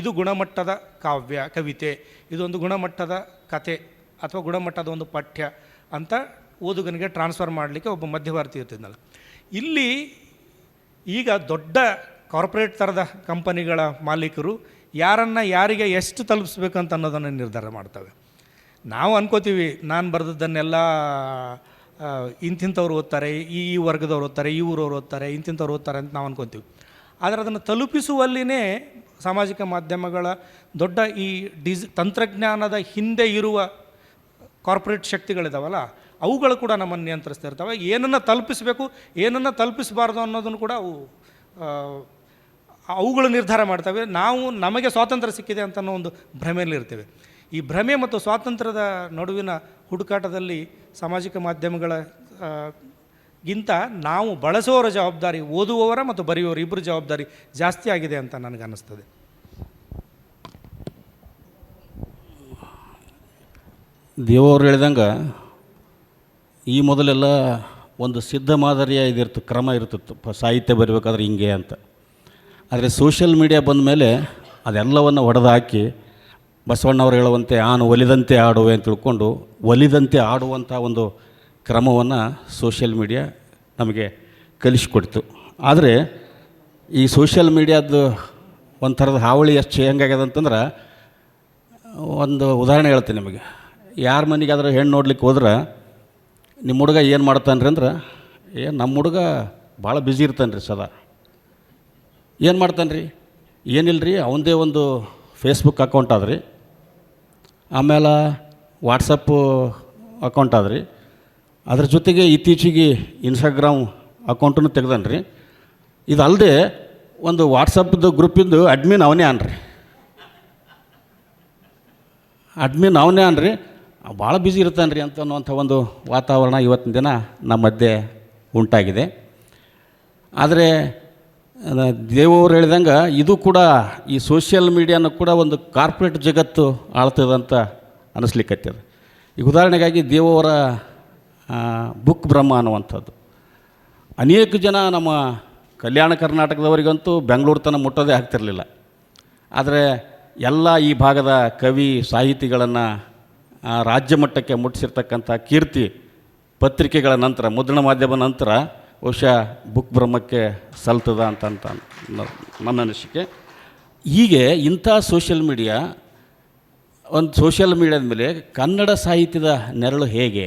ಇದು ಗುಣಮಟ್ಟದ ಕಾವ್ಯ ಕವಿತೆ, ಇದೊಂದು ಗುಣಮಟ್ಟದ ಕತೆ ಅಥವಾ ಗುಣಮಟ್ಟದ ಒಂದು ಪಠ್ಯ ಅಂತ ಓದುಗನಿಗೆ ಟ್ರಾನ್ಸ್ಫರ್ ಮಾಡಲಿಕ್ಕೆ ಒಬ್ಬ ಮಧ್ಯವರ್ತಿ ಇರ್ತಿದ್ನಲ್ಲ. ಇಲ್ಲಿ ಈಗ ದೊಡ್ಡ ಕಾರ್ಪೊರೇಟ್ ಥರದ ಕಂಪನಿಗಳ ಮಾಲೀಕರು ಯಾರಿಗೆ ಎಷ್ಟು ತಲುಪಿಸ್ಬೇಕಂತ ಅನ್ನೋದನ್ನು ನಿರ್ಧಾರ ಮಾಡ್ತವೆ. ನಾವು ಅನ್ಕೋತೀವಿ, ನಾನು ಬರೆದದ್ದನ್ನೆಲ್ಲ ಇಂತಿಂಥವ್ರು ಓದ್ತಾರೆ, ಈ ವರ್ಗದವ್ರು ಓದ್ತಾರೆ, ಈ ಊರವ್ರು ಓದ್ತಾರೆ, ಇಂತಿಂಥವ್ರು ಓದ್ತಾರೆ ಅಂತ ನಾವು ಅನ್ಕೊತೀವಿ. ಆದರೆ ಅದನ್ನು ತಲುಪಿಸುವಲ್ಲಿನೇ ಸಾಮಾಜಿಕ ಮಾಧ್ಯಮಗಳ ದೊಡ್ಡ ಈ ತಂತ್ರಜ್ಞಾನದ ಹಿಂದೆ ಇರುವ ಕಾರ್ಪೊರೇಟ್ ಶಕ್ತಿಗಳಿದಾವಲ್ಲ, ಅವುಗಳು ಕೂಡ ನಮ್ಮನ್ನು ನಿಯಂತ್ರಿಸ್ತಾ ಇರ್ತವೆ. ಏನನ್ನು ತಲುಪಿಸಬೇಕು, ಏನನ್ನು ತಲುಪಿಸಬಾರ್ದು ಅನ್ನೋದನ್ನು ಕೂಡ ಅವುಗಳು ನಿರ್ಧಾರ ಮಾಡ್ತವೆ. ನಮಗೆ ಸ್ವಾತಂತ್ರ್ಯ ಸಿಕ್ಕಿದೆ ಅಂತ ಅನ್ನೋ ಒಂದು ಭ್ರಮೆಯಲ್ಲಿರ್ತೇವೆ. ಈ ಭ್ರಮೆ ಮತ್ತು ಸ್ವಾತಂತ್ರ್ಯದ ನಡುವಿನ ಹುಡುಕಾಟದಲ್ಲಿ ಸಾಮಾಜಿಕ ಮಾಧ್ಯಮಗಳ ಗಿಂತ ನಾವು ಬಳಸುವವರ ಜವಾಬ್ದಾರಿ, ಓದುವವರ ಮತ್ತು ಬರೆಯುವವರ ಇಬ್ಬರು ಜವಾಬ್ದಾರಿ ಜಾಸ್ತಿ ಆಗಿದೆ ಅಂತ ನನಗೆ ಅನ್ನಿಸ್ತದೆ. ದೇವರು ಹೇಳಿದಂಗೆ ಈ ಮೊದಲೆಲ್ಲ ಒಂದು ಸಿದ್ಧ ಮಾದರಿಯ ಇದಿರ್ತು, ಕ್ರಮ ಇರ್ತಿತ್ತು, ಸಾಹಿತ್ಯ ಬರಬೇಕಾದ್ರೆ ಹಿಂಗೆ ಅಂತ. ಆದರೆ ಸೋಷಿಯಲ್ ಮೀಡಿಯಾ ಬಂದ ಮೇಲೆ ಅದೆಲ್ಲವನ್ನು ಹೊಡೆದು ಹಾಕಿ ಬಸವಣ್ಣವ್ರು ಹೇಳುವಂತೆ ಆನು ಒಲಿದಂತೆ ಆಡುವೆ ಅಂತ ತಿಳ್ಕೊಂಡು ಒಲಿದಂತೆ ಆಡುವಂಥ ಒಂದು ಕ್ರಮವನ್ನು ಸೋಷಿಯಲ್ ಮೀಡಿಯಾ ನಮಗೆ ಕಲಿಸಿಕೊಡ್ತು. ಆದರೆ ಈ ಸೋಷಿಯಲ್ ಮೀಡಿಯಾದ್ದು ಒಂದು ಥರದ ಹಾವಳಿ ಎಷ್ಟು ಹೆಂಗಾಗ್ಯದ ಅಂತಂದ್ರೆ, ಒಂದು ಉದಾಹರಣೆ ಹೇಳ್ತೀನಿ ನಿಮಗೆ. ಯಾರ ಮನೆಗಾದ್ರೆ ಹೆಣ್ಣು ನೋಡ್ಲಿಕ್ಕೆ ಹೋದ್ರೆ ನಿಮ್ಮ ಹುಡುಗ ಏನು ಮಾಡ್ತಾನೆ ರೀ ಅಂದ್ರೆ, ನಮ್ಮ ಹುಡುಗ ಭಾಳ ಬ್ಯುಸಿ ಇರ್ತಾನೆ ರೀ, ಸದಾ ಏನು ಮಾಡ್ತಾನೆ ರೀ, ಏನಿಲ್ಲ ರೀ, ಅವನದೇ ಒಂದು ಫೇಸ್ಬುಕ್ ಅಕೌಂಟ್ ಆದ್ರಿ, ಆಮೇಲೆ ವಾಟ್ಸಪ್ಪು ಅಕೌಂಟ್ ಆದ್ರಿ, ಅದ್ರ ಜೊತೆಗೆ ಇತ್ತೀಚೆಗೆ ಇನ್ಸ್ಟಾಗ್ರಾಮ್ ಅಕೌಂಟನ್ನು ತೆಗ್ದಾನೆ ರೀ. ಇದು ಅಲ್ಲದೆ ಒಂದು ವಾಟ್ಸಪ್ದು ಗ್ರೂಪಿಂದು ಅಡ್ಮಿನ್ ಅವನೇ ಅನ್ರಿ, ಭಾಳ ಬ್ಯುಸಿ ಇರ್ತಾನೆ ರೀ ಅನ್ನುವಂಥ ಒಂದು ವಾತಾವರಣ ಇವತ್ತಿನ ದಿನ ನಮ್ಮ ಮಧ್ಯೆ ಉಂಟಾಗಿದೆ. ಆದರೆ ದೇವರು ಹೇಳಿದಂಗೆ ಇದು ಕೂಡ ಈ ಸೋಷಿಯಲ್ ಮೀಡಿಯಾನು ಕೂಡ ಒಂದು ಕಾರ್ಪೊರೇಟ್ ಜಗತ್ತು ಆಳ್ತದಂತ ಅನ್ನಿಸ್ಲಿಕ್ಕತ್ತದ. ಈಗ ಉದಾಹರಣೆಗಾಗಿ ದೇವರ ಬುಕ್ ಬ್ರಹ್ಮ ಅನ್ನುವಂಥದ್ದು ಅನೇಕ ಜನ ನಮ್ಮ ಕಲ್ಯಾಣ ಕರ್ನಾಟಕದವರಿಗಂತೂ ಬೆಂಗಳೂರು ತನಕ ಮುಟ್ಟೋದೇ ಆಗ್ತಿರಲಿಲ್ಲ. ಆದರೆ ಎಲ್ಲ ಈ ಭಾಗದ ಕವಿ ಸಾಹಿತಿಗಳನ್ನು ರಾಜ್ಯ ಮಟ್ಟಕ್ಕೆ ಮುಟ್ಟಿಸಿರ್ತಕ್ಕಂಥ ಕೀರ್ತಿ ಪತ್ರಿಕೆಗಳ ನಂತರ, ಮುದ್ರಣ ಮಾಧ್ಯಮ ನಂತರ ಬಹುಶಃ ಬುಕ್ ಬ್ರಹ್ಮಕ್ಕೆ ಸಲ್ತದ ಅಂತ ನನ್ನ ಅನಿಸಿಕೆ. ಹೀಗೆ ಇಂಥ ಸೋಷಿಯಲ್ ಮೀಡಿಯಾ ಮೇಲೆ ಕನ್ನಡ ಸಾಹಿತ್ಯದ ನೆರಳು ಹೇಗೆ,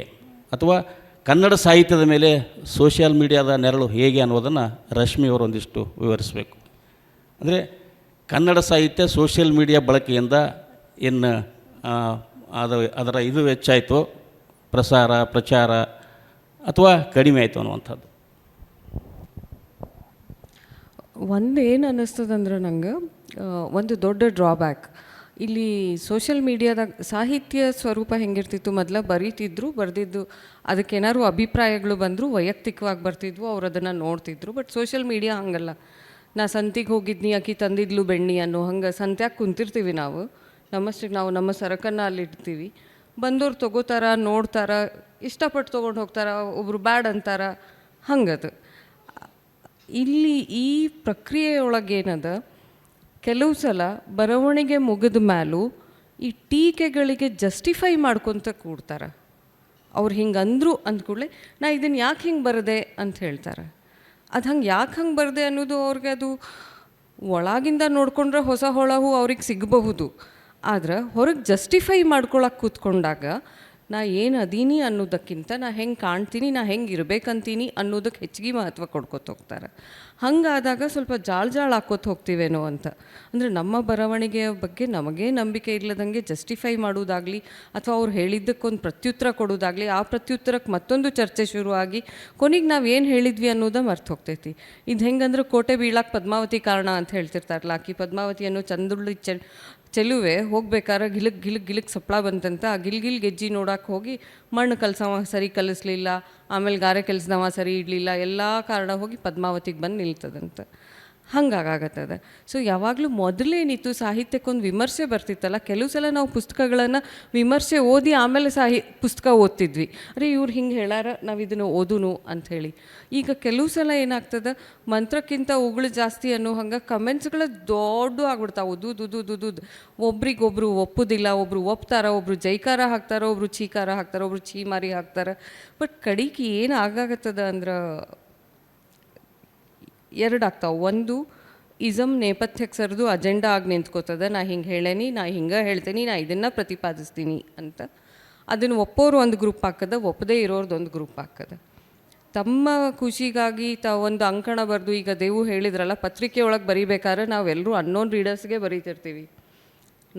ಅಥವಾ ಕನ್ನಡ ಸಾಹಿತ್ಯದ ಮೇಲೆ ಸೋಷಿಯಲ್ ಮೀಡಿಯಾದ ನೆರಳು ಹೇಗೆ ಅನ್ನೋದನ್ನು ರಶ್ಮಿಯವರು ಒಂದಿಷ್ಟು ವಿವರಿಸಬೇಕು. ಅಂದರೆ ಕನ್ನಡ ಸಾಹಿತ್ಯ ಸೋಷಿಯಲ್ ಮೀಡಿಯಾ ಬಳಕೆಯಿಂದ ಏನು ಅದರ ಇದು ಹೆಚ್ಚಾಯಿತು, ಪ್ರಚಾರ ಅಥವಾ ಕಡಿಮೆ ಆಯಿತು ಅನ್ನುವಂಥದ್ದು. ಒಂದೇನು ಅನ್ನಿಸ್ತದಂದ್ರೆ ನಂಗೆ ಒಂದು ದೊಡ್ಡ ಡ್ರಾಬ್ಯಾಕ್ ಇಲ್ಲಿ ಸೋಷಿಯಲ್ ಮೀಡಿಯಾದಾಗ ಸಾಹಿತ್ಯ ಸ್ವರೂಪ ಹೆಂಗಿರ್ತಿತ್ತು, ಮೊದಲ ಬರೀತಿದ್ರು, ಬರೆದಿದ್ದು ಅದಕ್ಕೇನಾದ್ರು ಅಭಿಪ್ರಾಯಗಳು ಬಂದರೂ ವೈಯಕ್ತಿಕವಾಗಿ ಬರ್ತಿದ್ವು, ಅವ್ರು ಅದನ್ನು ನೋಡ್ತಿದ್ರು. ಬಟ್ ಸೋಷಿಯಲ್ ಮೀಡಿಯಾ ಹಂಗಲ್ಲ. ನಾ ಸಂತಿಗೆ ಹೋಗಿದ್ನಿ, ಆಕಿ ತಂದಿದ್ಲು ಬೆಣ್ಣಿ ಅನ್ನೋ ಹಂಗೆ ಸಂತ್ಯಾಗ ಕುಂತಿರ್ತೀವಿ ನಾವು, ನಮ್ಮಷ್ಟಕ್ಕೆ ನಾವು ನಮ್ಮ ಸರಕನ್ನು ಅಲ್ಲಿಡ್ತೀವಿ, ಬಂದವ್ರು ತೊಗೋತಾರ, ನೋಡ್ತಾರ, ಇಷ್ಟಪಟ್ಟು ತೊಗೊಂಡು ಹೋಗ್ತಾರ, ಒಬ್ಬರು ಬ್ಯಾಡ್ ಅಂತಾರ, ಹಂಗದು. ಇಲ್ಲಿ ಈ ಪ್ರಕ್ರಿಯೆಯೊಳಗೇನದ, ಕೆಲವು ಸಲ ಬರವಣಿಗೆ ಮುಗಿದ ಮೇಲೂ ಈ ಟೀಕೆಗಳಿಗೆ ಜಸ್ಟಿಫೈ ಮಾಡ್ಕೊತ ಕೂಡ್ತಾರೆ. ಅವ್ರು ಹಿಂಗೆ ಅಂದರು ಅಂದ್ಕೂಡಲೇ ನಾ ಇದನ್ನು ಯಾಕೆ ಹಿಂಗೆ ಬರದೆ ಅಂತ ಹೇಳ್ತಾರೆ. ಅದು ಹಂಗೆ ಯಾಕೆ ಹಂಗೆ ಬರದೆ ಅನ್ನೋದು ಅವ್ರಿಗೆ ಅದು ಒಳಗಿಂದ ನೋಡ್ಕೊಂಡ್ರೆ ಹೊಸ ಹೊಳಹು ಅವ್ರಿಗೆ ಸಿಗಬಹುದು. ಆದ್ರೆ ಹೊರಗೆ ಜಸ್ಟಿಫೈ ಮಾಡ್ಕೊಳಕ್ಕೆ ಕೂತ್ಕೊಂಡಾಗ ನಾ ಏನು ಅದೀನಿ ಅನ್ನೋದಕ್ಕಿಂತ ನಾ ಹೆಂಗೆ ಕಾಣ್ತೀನಿ, ನಾ ಹೆಂಗೆ ಇರಬೇಕಂತೀನಿ ಅನ್ನೋದಕ್ಕೆ ಹೆಚ್ಚಿಗೆ ಮಹತ್ವ ಕೊಡ್ಕೊತ ಹೋಗ್ತಾರೆ. ಹಂಗಾದಾಗ ಸ್ವಲ್ಪ ಜಾಳ ಹಾಕೋತ ಹೋಗ್ತೀವೇನೋ ಅಂತ. ಅಂದರೆ ನಮ್ಮ ಬರವಣಿಗೆಯ ಬಗ್ಗೆ ನಮಗೇ ನಂಬಿಕೆ ಇಲ್ಲದಂಗೆ ಜಸ್ಟಿಫೈ ಮಾಡೋದಾಗಲಿ, ಅಥವಾ ಅವ್ರು ಹೇಳಿದ್ದಕ್ಕೊಂದು ಪ್ರತ್ಯುತ್ತರ ಕೊಡೋದಾಗಲಿ, ಆ ಪ್ರತ್ಯುತ್ತರಕ್ಕೆ ಮತ್ತೊಂದು ಚರ್ಚೆ ಶುರುವಾಗಿ ಕೊನೆಗೆ ನಾವು ಏನು ಹೇಳಿದ್ವಿ ಅನ್ನೋದ ಮರ್ತು ಹೋಗ್ತೈತಿ. ಇದು ಹೆಂಗಂದ್ರೆ ಕೋಟೆ ಬೀಳಕ್ಕೆ ಪದ್ಮಾವತಿ ಕಾರಣ ಅಂತ ಹೇಳ್ತಿರ್ತಾರಲ್ಲ, ಆಕಿ ಪದ್ಮಾವತಿಯನ್ನು ಚಂದುಳ್ಳಿ ಚೆಲುವೆ ಹೋಗ್ಬೇಕಾದ್ರೆ ಗಿಲಕ್ ಸಪ್ಪಳ ಬಂತಂತ ಆ ಗಿಲ್ ಗೆಜ್ಜಿ ನೋಡಕ್ಕೆ ಹೋಗಿ ಮಣ್ಣು ಕಲಸವ ಸರಿ ಕಲಿಸ್ಲಿಲ್ಲ, ಆಮೇಲೆ ಗಾರೆ ಕೆಲಸದವ ಸರಿ ಇಡಲಿಲ್ಲ, ಎಲ್ಲ ಕಾರಣ ಹೋಗಿ ಪದ್ಮಾವತಿಗೆ ಬಂದು ನಿಲ್ತದಂತ. ಹಂಗಾಗತ್ತದ. ಸೊ ಯಾವಾಗಲೂ ಮೊದಲೇನಿತ್ತು, ಸಾಹಿತ್ಯಕ್ಕೊಂದು ವಿಮರ್ಶೆ ಬರ್ತಿತ್ತಲ್ಲ, ಕೆಲವು ಸಲ ನಾವು ಪುಸ್ತಕಗಳನ್ನು ವಿಮರ್ಶೆ ಓದಿ ಆಮೇಲೆ ಪುಸ್ತಕ ಓದ್ತಿದ್ವಿ. ಅರೆ ಇವ್ರು ಹಿಂಗೆ ಹೇಳಾರ, ನಾವು ಇದನ್ನು ಓದುನು ಅಂಥೇಳಿ. ಈಗ ಕೆಲವು ಸಲ ಏನಾಗ್ತದೆ, ಮಂತ್ರಕ್ಕಿಂತ ಉಗುಳು ಜಾಸ್ತಿ ಅನ್ನೋ ಹಂಗೆ ಕಮೆಂಟ್ಸ್ಗಳು ದೊಡ್ಡ ಆಗ್ಬಿಡ್ತಾವೆ, ಉದುದು. ಒಬ್ರಿಗೊಬ್ರು ಒಪ್ಪೋದಿಲ್ಲ, ಒಬ್ರು ಒಪ್ತಾರ, ಒಬ್ರು ಜೈಕಾರ ಹಾಕ್ತಾರ, ಒಬ್ರು ಚೀಕಾರ ಹಾಕ್ತಾರ, ಒಬ್ರು ಚೀಮಾರಿ ಹಾಕ್ತಾರೆ. ಬಟ್ ಕಡಿಗೆ ಏನು ಆಗಾಗತ್ತದ ಅಂದ್ರೆ ಎರಡು ಆಗ್ತಾವೆ. ಒಂದು, ಇಸಮ್ ನೇಪಥ್ಯಕ್ಕೆ ಸರಿದು ಅಜೆಂಡಾ ಆಗಿ ನಿಂತ್ಕೋತದ, ನಾ ಹಿಂಗೆ ಹೇಳೇನಿ, ನಾ ಹಿಂಗೆ ಹೇಳ್ತೀನಿ, ನಾ ಇದನ್ನು ಪ್ರತಿಪಾದಿಸ್ತೀನಿ ಅಂತ. ಅದನ್ನು ಒಪ್ಪೋರು ಒಂದು ಗ್ರೂಪ್ ಹಾಕದ, ಒಪ್ಪದೇ ಇರೋರ್ದು ಒಂದು ಗ್ರೂಪ್ ಹಾಕದ. ತಮ್ಮ ಖುಷಿಗಾಗಿ ಒಂದು ಅಂಕಣ ಬರೆದು, ಈಗ ದೇವು ಹೇಳಿದ್ರಲ್ಲ, ಪತ್ರಿಕೆ ಒಳಗೆ ಬರೀಬೇಕಾದ್ರೆ ನಾವೆಲ್ಲರೂ ಅನ್ನೋನ್ ರೀಡರ್ಸ್ಗೆ ಬರೀತಿರ್ತೀವಿ.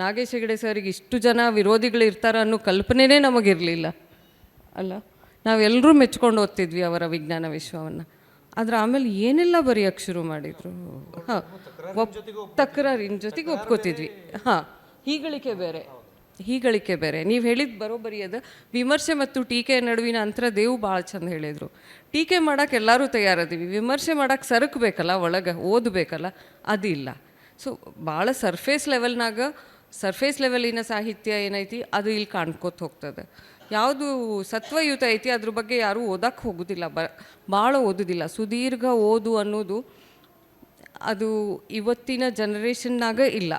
ನಾಗೇಶ್ ಹೆಗಡೆ ಸರ್ಗೆ ಇಷ್ಟು ಜನ ವಿರೋಧಿಗಳು ಇರ್ತಾರೆ ಅನ್ನೋ ಕಲ್ಪನೆನೇ ನಮಗಿರಲಿಲ್ಲ ಅಲ್ಲ. ನಾವೆಲ್ಲರೂ ಮೆಚ್ಕೊಂಡು ಓದ್ತಿದ್ವಿ ಅವರ ವಿಜ್ಞಾನ ವಿಶ್ವವನ್ನು. ಆದರೆ ಆಮೇಲೆ ಏನೆಲ್ಲ ಬರೆಯೋಕ್ಕೆ ಶುರು ಮಾಡಿದರು. ಹಾಂ, ತಕರಾರಿನ ಜೊತೆಗೆ ಒಪ್ಕೋತಿದ್ವಿ. ಹಾಂ, ಹೀಗಳಿಕೆ ಬೇರೆ. ನೀವು ಹೇಳಿದ್ದು ಬರೋಬ್ಬರಿ ಅದ. ವಿಮರ್ಶೆ ಮತ್ತು ಟೀಕೆ ನಡುವಿನ ಅಂತರ ದೇವು ಭಾಳ ಚಂದ ಹೇಳಿದರು. ಟೀಕೆ ಮಾಡೋಕ್ಕೆ ಎಲ್ಲರೂ ತಯಾರದೀವಿ, ವಿಮರ್ಶೆ ಮಾಡೋಕ್ಕೆ ಸರಕಬೇಕಲ್ಲ, ಒಳಗೆ ಓದಬೇಕಲ್ಲ, ಅದಿಲ್ಲ. ಸೊ ಭಾಳ ಸರ್ಫೇಸ್ ಲೆವೆಲಿನ ಸಾಹಿತ್ಯ ಏನೈತಿ ಅದು ಇಲ್ಲಿ ಕಾಣ್ಕೋತ ಹೋಗ್ತದೆ. ಯಾವುದು ಸತ್ವಯುತ ಐತಿ ಅದ್ರ ಬಗ್ಗೆ ಯಾರೂ ಓದಕ್ಕೆ ಹೋಗೋದಿಲ್ಲ, ಭಾಳ ಓದೋದಿಲ್ಲ. ಸುದೀರ್ಘ ಓದು ಅನ್ನೋದು ಅದು ಇವತ್ತಿನ ಜನ್ರೇಷನ್ನಾಗ ಇಲ್ಲ.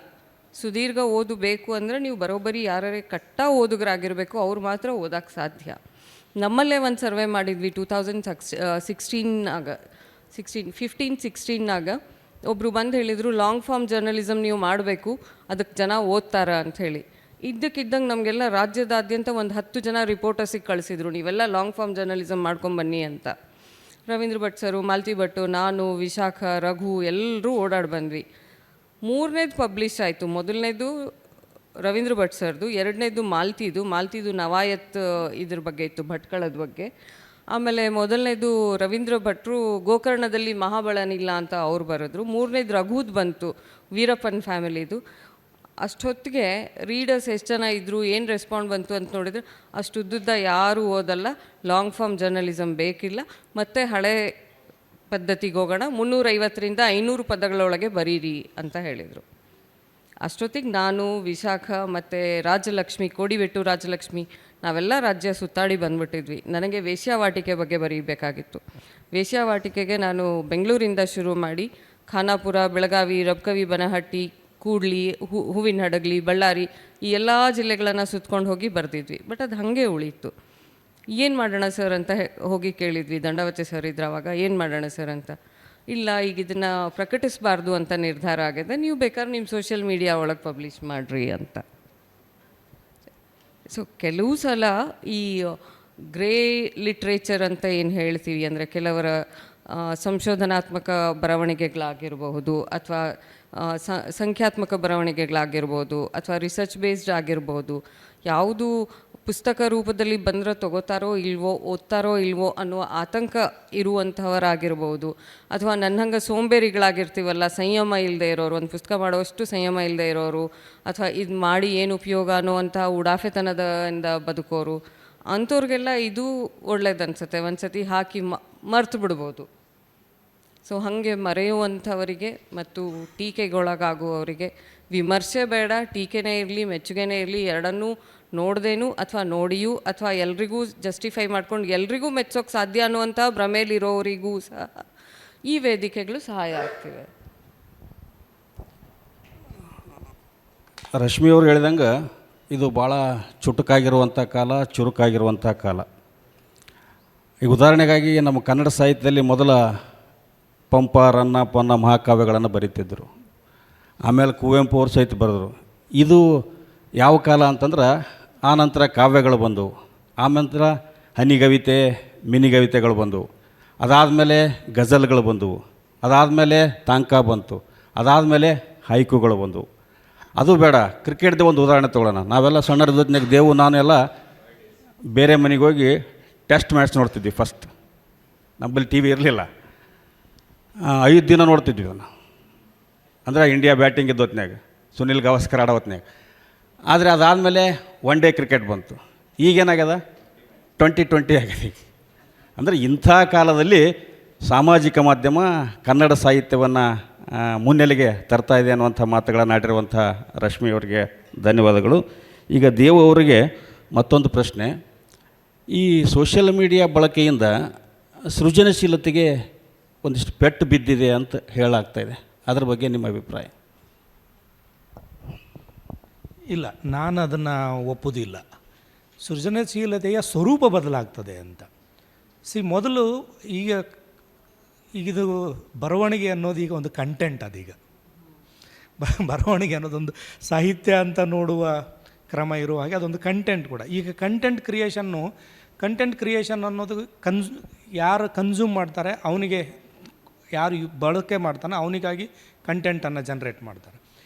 ಸುದೀರ್ಘ ಓದು ಬೇಕು ಅಂದರೆ ನೀವು ಬರೋಬ್ಬರಿ ಯಾರೇ ಕಟ್ಟ ಓದುಗರಾಗಿರಬೇಕು, ಅವ್ರು ಮಾತ್ರ ಓದಕ್ಕೆ ಸಾಧ್ಯ. ನಮ್ಮಲ್ಲೇ ಒಂದು ಸರ್ವೆ ಮಾಡಿದ್ವಿ 2015-16 ಒಬ್ಬರು ಬಂದು ಹೇಳಿದರು, ಲಾಂಗ್ ಫಾರ್ಮ್ ಜರ್ನಲಿಸಮ್ ನೀವು ಮಾಡಬೇಕು, ಅದಕ್ಕೆ ಜನ ಓದ್ತಾರ ಅಂಥೇಳಿ. ಇದ್ದಕ್ಕಿದ್ದಂಗೆ ನಮಗೆಲ್ಲ ರಾಜ್ಯದಾದ್ಯಂತ ಒಂದು 10 ಜನ ರಿಪೋರ್ಟರ್ಸಿಗೆ ಕಳಿಸಿದ್ರು, ನೀವೆಲ್ಲ ಲಾಂಗ್ ಫಾರ್ಮ್ ಜರ್ನಲಿಸಮ್ ಮಾಡ್ಕೊಂಬನ್ನಿ ಅಂತ. ರವೀಂದ್ರ ಭಟ್ ಸರು, ಮಾಲತಿ ಭಟ್ಟು, ನಾನು, ವಿಶಾಖ, ರಘು ಎಲ್ಲರೂ ಓಡಾಡಿ ಬಂದ್ವಿ. 3ನೇದು ಪಬ್ಲಿಷ್ ಆಯಿತು. ಮೊದಲನೇದು ರವೀಂದ್ರ ಭಟ್ ಸರ್ದು, 2ನೇದು ಮಾಲ್ತಿದು ನವಾಯತ್ ಇದ್ರ ಬಗ್ಗೆ ಇತ್ತು, ಭಟ್ಕಳದ ಬಗ್ಗೆ. ಆಮೇಲೆ ಮೊದಲನೇದು ರವೀಂದ್ರ ಭಟ್ರು ಗೋಕರ್ಣದಲ್ಲಿ ಮಹಾಬಳನಿಲ್ಲ ಅಂತ ಅವ್ರು ಬರೆದ್ರು. 3ನೇದು ರಘುದ್ ಬಂತು, ವೀರಪ್ಪನ್ ಫ್ಯಾಮಿಲಿದು. ಅಷ್ಟೊತ್ತಿಗೆ ರೀಡರ್ಸ್ ಎಷ್ಟು ಜನ ಇದ್ದರು, ಏನು ರೆಸ್ಪಾಂಡ್ ಬಂತು ಅಂತ ನೋಡಿದರೆ ಅಷ್ಟುದ್ದ ಯಾರೂ ಓದಲ್ಲ, ಲಾಂಗ್ ಫಾರ್ಮ್ ಜರ್ನಲಿಸಮ್ ಬೇಕಿಲ್ಲ, ಮತ್ತು ಹಳೆ ಪದ್ಧತಿಗೆ ಹೋಗೋಣ, 350ರಿಂದ 500 ಪದಗಳೊಳಗೆ ಬರೀರಿ ಅಂತ ಹೇಳಿದರು. ಅಷ್ಟೊತ್ತಿಗೆ ನಾನು, ವಿಶಾಖ ಮತ್ತು ರಾಜಲಕ್ಷ್ಮಿ, ಕೋಡಿಬೆಟ್ಟು ರಾಜಲಕ್ಷ್ಮಿ, ನಾವೆಲ್ಲ ರಾಜ್ಯ ಸುತ್ತಾಡಿ ಬಂದ್ಬಿಟ್ಟಿದ್ವಿ. ನನಗೆ ವೇಶ್ಯಾವಾಟಿಕೆ ಬಗ್ಗೆ ಬರೀಬೇಕಾಗಿತ್ತು. ವೇಶ್ಯಾವಾಟಿಕೆಗೆ ನಾನು ಬೆಂಗಳೂರಿಂದ ಶುರು ಮಾಡಿ ಖಾನಾಪುರ, ಬೆಳಗಾವಿ, ರಬಕವಿ, ಬನಹಟ್ಟಿ, ಕೂಡ್ಲಿ, ಹೂವಿನ ಹಡಗಲಿ, ಬಳ್ಳಾರಿ, ಈ ಎಲ್ಲ ಜಿಲ್ಲೆಗಳನ್ನು ಸುತ್ಕೊಂಡು ಹೋಗಿ ಬರ್ತಿದ್ವಿ. ಬಟ್ ಅದು ಹಾಗೆ ಉಳೀತು. ಏನು ಮಾಡೋಣ ಸರ್ ಅಂತ ಹೋಗಿ ಕೇಳಿದ್ವಿ. ದಂಡವತಿ ಸರ್ ಇದ್ರು ಅವಾಗ. ಏನು ಮಾಡೋಣ ಸರ್ ಅಂತ. ಇಲ್ಲ, ಈಗ ಇದನ್ನು ಪ್ರಕಟಿಸಬಾರ್ದು ಅಂತ ನಿರ್ಧಾರ ಆಗಿದೆ, ನೀವು ಬೇಕಾದ್ರೆ ನಿಮ್ಮ ಸೋಷಿಯಲ್ ಮೀಡಿಯಾ ಒಳಗೆ ಪಬ್ಲಿಷ್ ಮಾಡಿರಿ ಅಂತ. ಸೊ ಕೆಲವು ಸಲ ಈ ಗ್ರೇ ಲಿಟ್ರೇಚರ್ ಅಂತ ಏನು ಹೇಳ್ತೀವಿ, ಅಂದರೆ ಕೆಲವರ ಸಂಶೋಧನಾತ್ಮಕ ಬರವಣಿಗೆಗಳಾಗಿರಬಹುದು, ಅಥವಾ ಸಂಖ್ಯಾತ್ಮಕ ಬರವಣಿಗೆಗಳಾಗಿರ್ಬೋದು, ಅಥವಾ ರಿಸರ್ಚ್ ಬೇಸ್ಡ್ ಆಗಿರ್ಬೋದು, ಯಾವುದು ಪುಸ್ತಕ ರೂಪದಲ್ಲಿ ಬಂದರೆ ತಗೋತಾರೋ ಇಲ್ವೋ, ಓದ್ತಾರೋ ಇಲ್ವೋ ಅನ್ನುವ ಆತಂಕ ಇರುವಂಥವರಾಗಿರ್ಬೋದು, ಅಥವಾ ನನ್ನಂಗೆ ಸೋಂಬೇರಿಗಳಾಗಿರ್ತೀವಲ್ಲ, ಸಂಯಮ ಇಲ್ಲದೆ ಇರೋರು, ಒಂದು ಪುಸ್ತಕ ಮಾಡೋಷ್ಟು ಸಂಯಮ ಇಲ್ಲದೆ ಇರೋರು, ಅಥವಾ ಇದು ಮಾಡಿ ಏನು ಉಪಯೋಗ ಅನ್ನುವಂಥ ಉಡಾಫೆತನದಿಂದ ಬದುಕೋರು, ಅಂಥವ್ರಿಗೆಲ್ಲ ಇದು ಒಳ್ಳೇದನ್ಸುತ್ತೆ. ಒಂದು ಸತಿ ಹಾಕಿ ಮರ್ತು ಬಿಡ್ಬೋದು. ಸೊ ಹಾಗೆ ಮರೆಯುವಂಥವರಿಗೆ ಮತ್ತು ಟೀಕೆಗೊಳಗಾಗುವವರಿಗೆ ವಿಮರ್ಶೆ ಬೇಡ, ಟೀಕೆನೇ ಇರಲಿ, ಮೆಚ್ಚುಗೆನೇ ಇರಲಿ, ಎರಡನ್ನೂ ನೋಡ್ದೇನು ಅಥವಾ ನೋಡಿಯೂ ಅಥವಾ ಎಲ್ರಿಗೂ ಜಸ್ಟಿಫೈ ಮಾಡ್ಕೊಂಡು ಎಲ್ರಿಗೂ ಮೆಚ್ಚೋಕ್ಕೆ ಸಾಧ್ಯ ಅನ್ನುವಂಥ ಭ್ರಮೇಲಿರೋರಿಗೂ ಸಹ ಈ ವೇದಿಕೆಗಳು ಸಹಾಯ ಆಗ್ತಿವೆ. ರಶ್ಮಿಯವ್ರು ಹೇಳಿದಂಗೆ ಇದು ಭಾಳ ಚುಟುಕಾಗಿರುವಂಥ ಕಾಲ, ಚುರುಕಾಗಿರುವಂಥ ಕಾಲ. ಈಗ ಉದಾಹರಣೆಗಾಗಿ ನಮ್ಮ ಕನ್ನಡ ಸಾಹಿತ್ಯದಲ್ಲಿ ಮೊದಲ ಪಂಪ, ರನ್ನ, ಪೊನ್ನ ಮಹಾಕಾವ್ಯಗಳನ್ನು ಬರೀತಿದ್ದರು. ಆಮೇಲೆ ಕುವೆಂಪು ಅವರು ಸಹಿತ ಬರೆದರು. ಇದು ಯಾವ ಕಾಲ ಅಂತಂದ್ರೆ ಆ ನಂತರ ಕಾವ್ಯಗಳು ಬಂದವು, ಆನಂತರ ಹನಿಗವಿತೆ, ಮಿನಿಗವಿತೆಗಳು ಬಂದವು, ಅದಾದಮೇಲೆ ಗಜಲ್ಗಳು ಬಂದವು, ಅದಾದಮೇಲೆ ತಾಂಕ ಬಂತು, ಅದಾದಮೇಲೆ ಹೈಕುಗಳು ಬಂದವು. ಅದು ಬೇಡ, ಕ್ರಿಕೆಟ್ದೇ ಒಂದು ಉದಾಹರಣೆ ತೊಗೊಳ್ಳೋಣ. ನಾವೆಲ್ಲ ಸಣ್ಣದಿದ್ದಾಗ ದೇವು ನಾನು ಎಲ್ಲ ಬೇರೆ ಮನೆಗೆ ಹೋಗಿ ಟೆಸ್ಟ್ ಮ್ಯಾಚ್ ನೋಡ್ತಿದ್ವಿ. ಫಸ್ಟ್ ನಮ್ಮಲ್ಲಿ ಟಿ ವಿ ಇರಲಿಲ್ಲ, 5 ದಿನ ನೋಡ್ತಿದ್ವಿ ನಾನು. ಅಂದರೆ ಇಂಡಿಯಾ ಬ್ಯಾಟಿಂಗ್ ಇದ್ದ ಹೊತ್ನ್ಯಾಗ, ಸುನಿಲ್ ಗವಾಸ್ಕರ್ ಆಡೋ ಹೊತ್ನ್ಯಾಗ. ಆದರೆ ಅದಾದಮೇಲೆ 1 ಡೇ ಕ್ರಿಕೆಟ್ ಬಂತು. ಈಗೇನಾಗ್ಯದ 2020 ಆಗಿದೆ. ಅಂದರೆ ಇಂಥ ಕಾಲದಲ್ಲಿ ಸಾಮಾಜಿಕ ಮಾಧ್ಯಮ ಕನ್ನಡ ಸಾಹಿತ್ಯವನ್ನು ಮುನ್ನೆಲೆಗೆ ತರ್ತಾ ಇದೆ ಅನ್ನುವಂಥ ಮಾತುಗಳನ್ನು ಆಡಿರುವಂಥ ರಶ್ಮಿಯವರಿಗೆ ಧನ್ಯವಾದಗಳು. ಈಗ ದೇವು ಅವರಿಗೆ ಮತ್ತೊಂದು ಪ್ರಶ್ನೆ. ಈ ಸೋಷಿಯಲ್ ಮೀಡಿಯಾ ಬಳಕೆಯಿಂದ ಸೃಜನಶೀಲತೆಗೆ ಒಂದಿಷ್ಟು ಪೆಟ್ಟು ಬಿದ್ದಿದೆ ಅಂತ ಹೇಳಾಗ್ತಾಯಿದೆ. ಅದ್ರ ಬಗ್ಗೆ ನಿಮ್ಮ ಅಭಿಪ್ರಾಯ? ಇಲ್ಲ, ನಾನು ಅದನ್ನು ಒಪ್ಪುವುದಿಲ್ಲ. ಸೃಜನಶೀಲತೆಯ ಸ್ವರೂಪ ಬದಲಾಗ್ತದೆ ಅಂತ. ಮೊದಲು ಈಗಿದು ಬರವಣಿಗೆ ಅನ್ನೋದು ಈಗ ಒಂದು ಕಂಟೆಂಟ್. ಅದೀಗ ಬರವಣಿಗೆ ಅನ್ನೋದೊಂದು ಸಾಹಿತ್ಯ ಅಂತ ನೋಡುವ ಕ್ರಮ ಇರುವ ಹಾಗೆ ಅದೊಂದು ಕಂಟೆಂಟ್ ಕೂಡ. ಈಗ ಕಂಟೆಂಟ್ ಕ್ರಿಯೇಷನ್ ಅನ್ನೋದು ಯಾರು ಕನ್ಸ್ಯೂಮ್ ಮಾಡ್ತಾರೆ ಅವನಿಗೆ, ಯಾರು ಬಳಕೆ ಮಾಡ್ತಾನೆ ಅವನಿಗಾಗಿ ಕಂಟೆಂಟನ್ನು ಜನ್ರೇಟ್ ಮಾಡ್ತಾರೆ.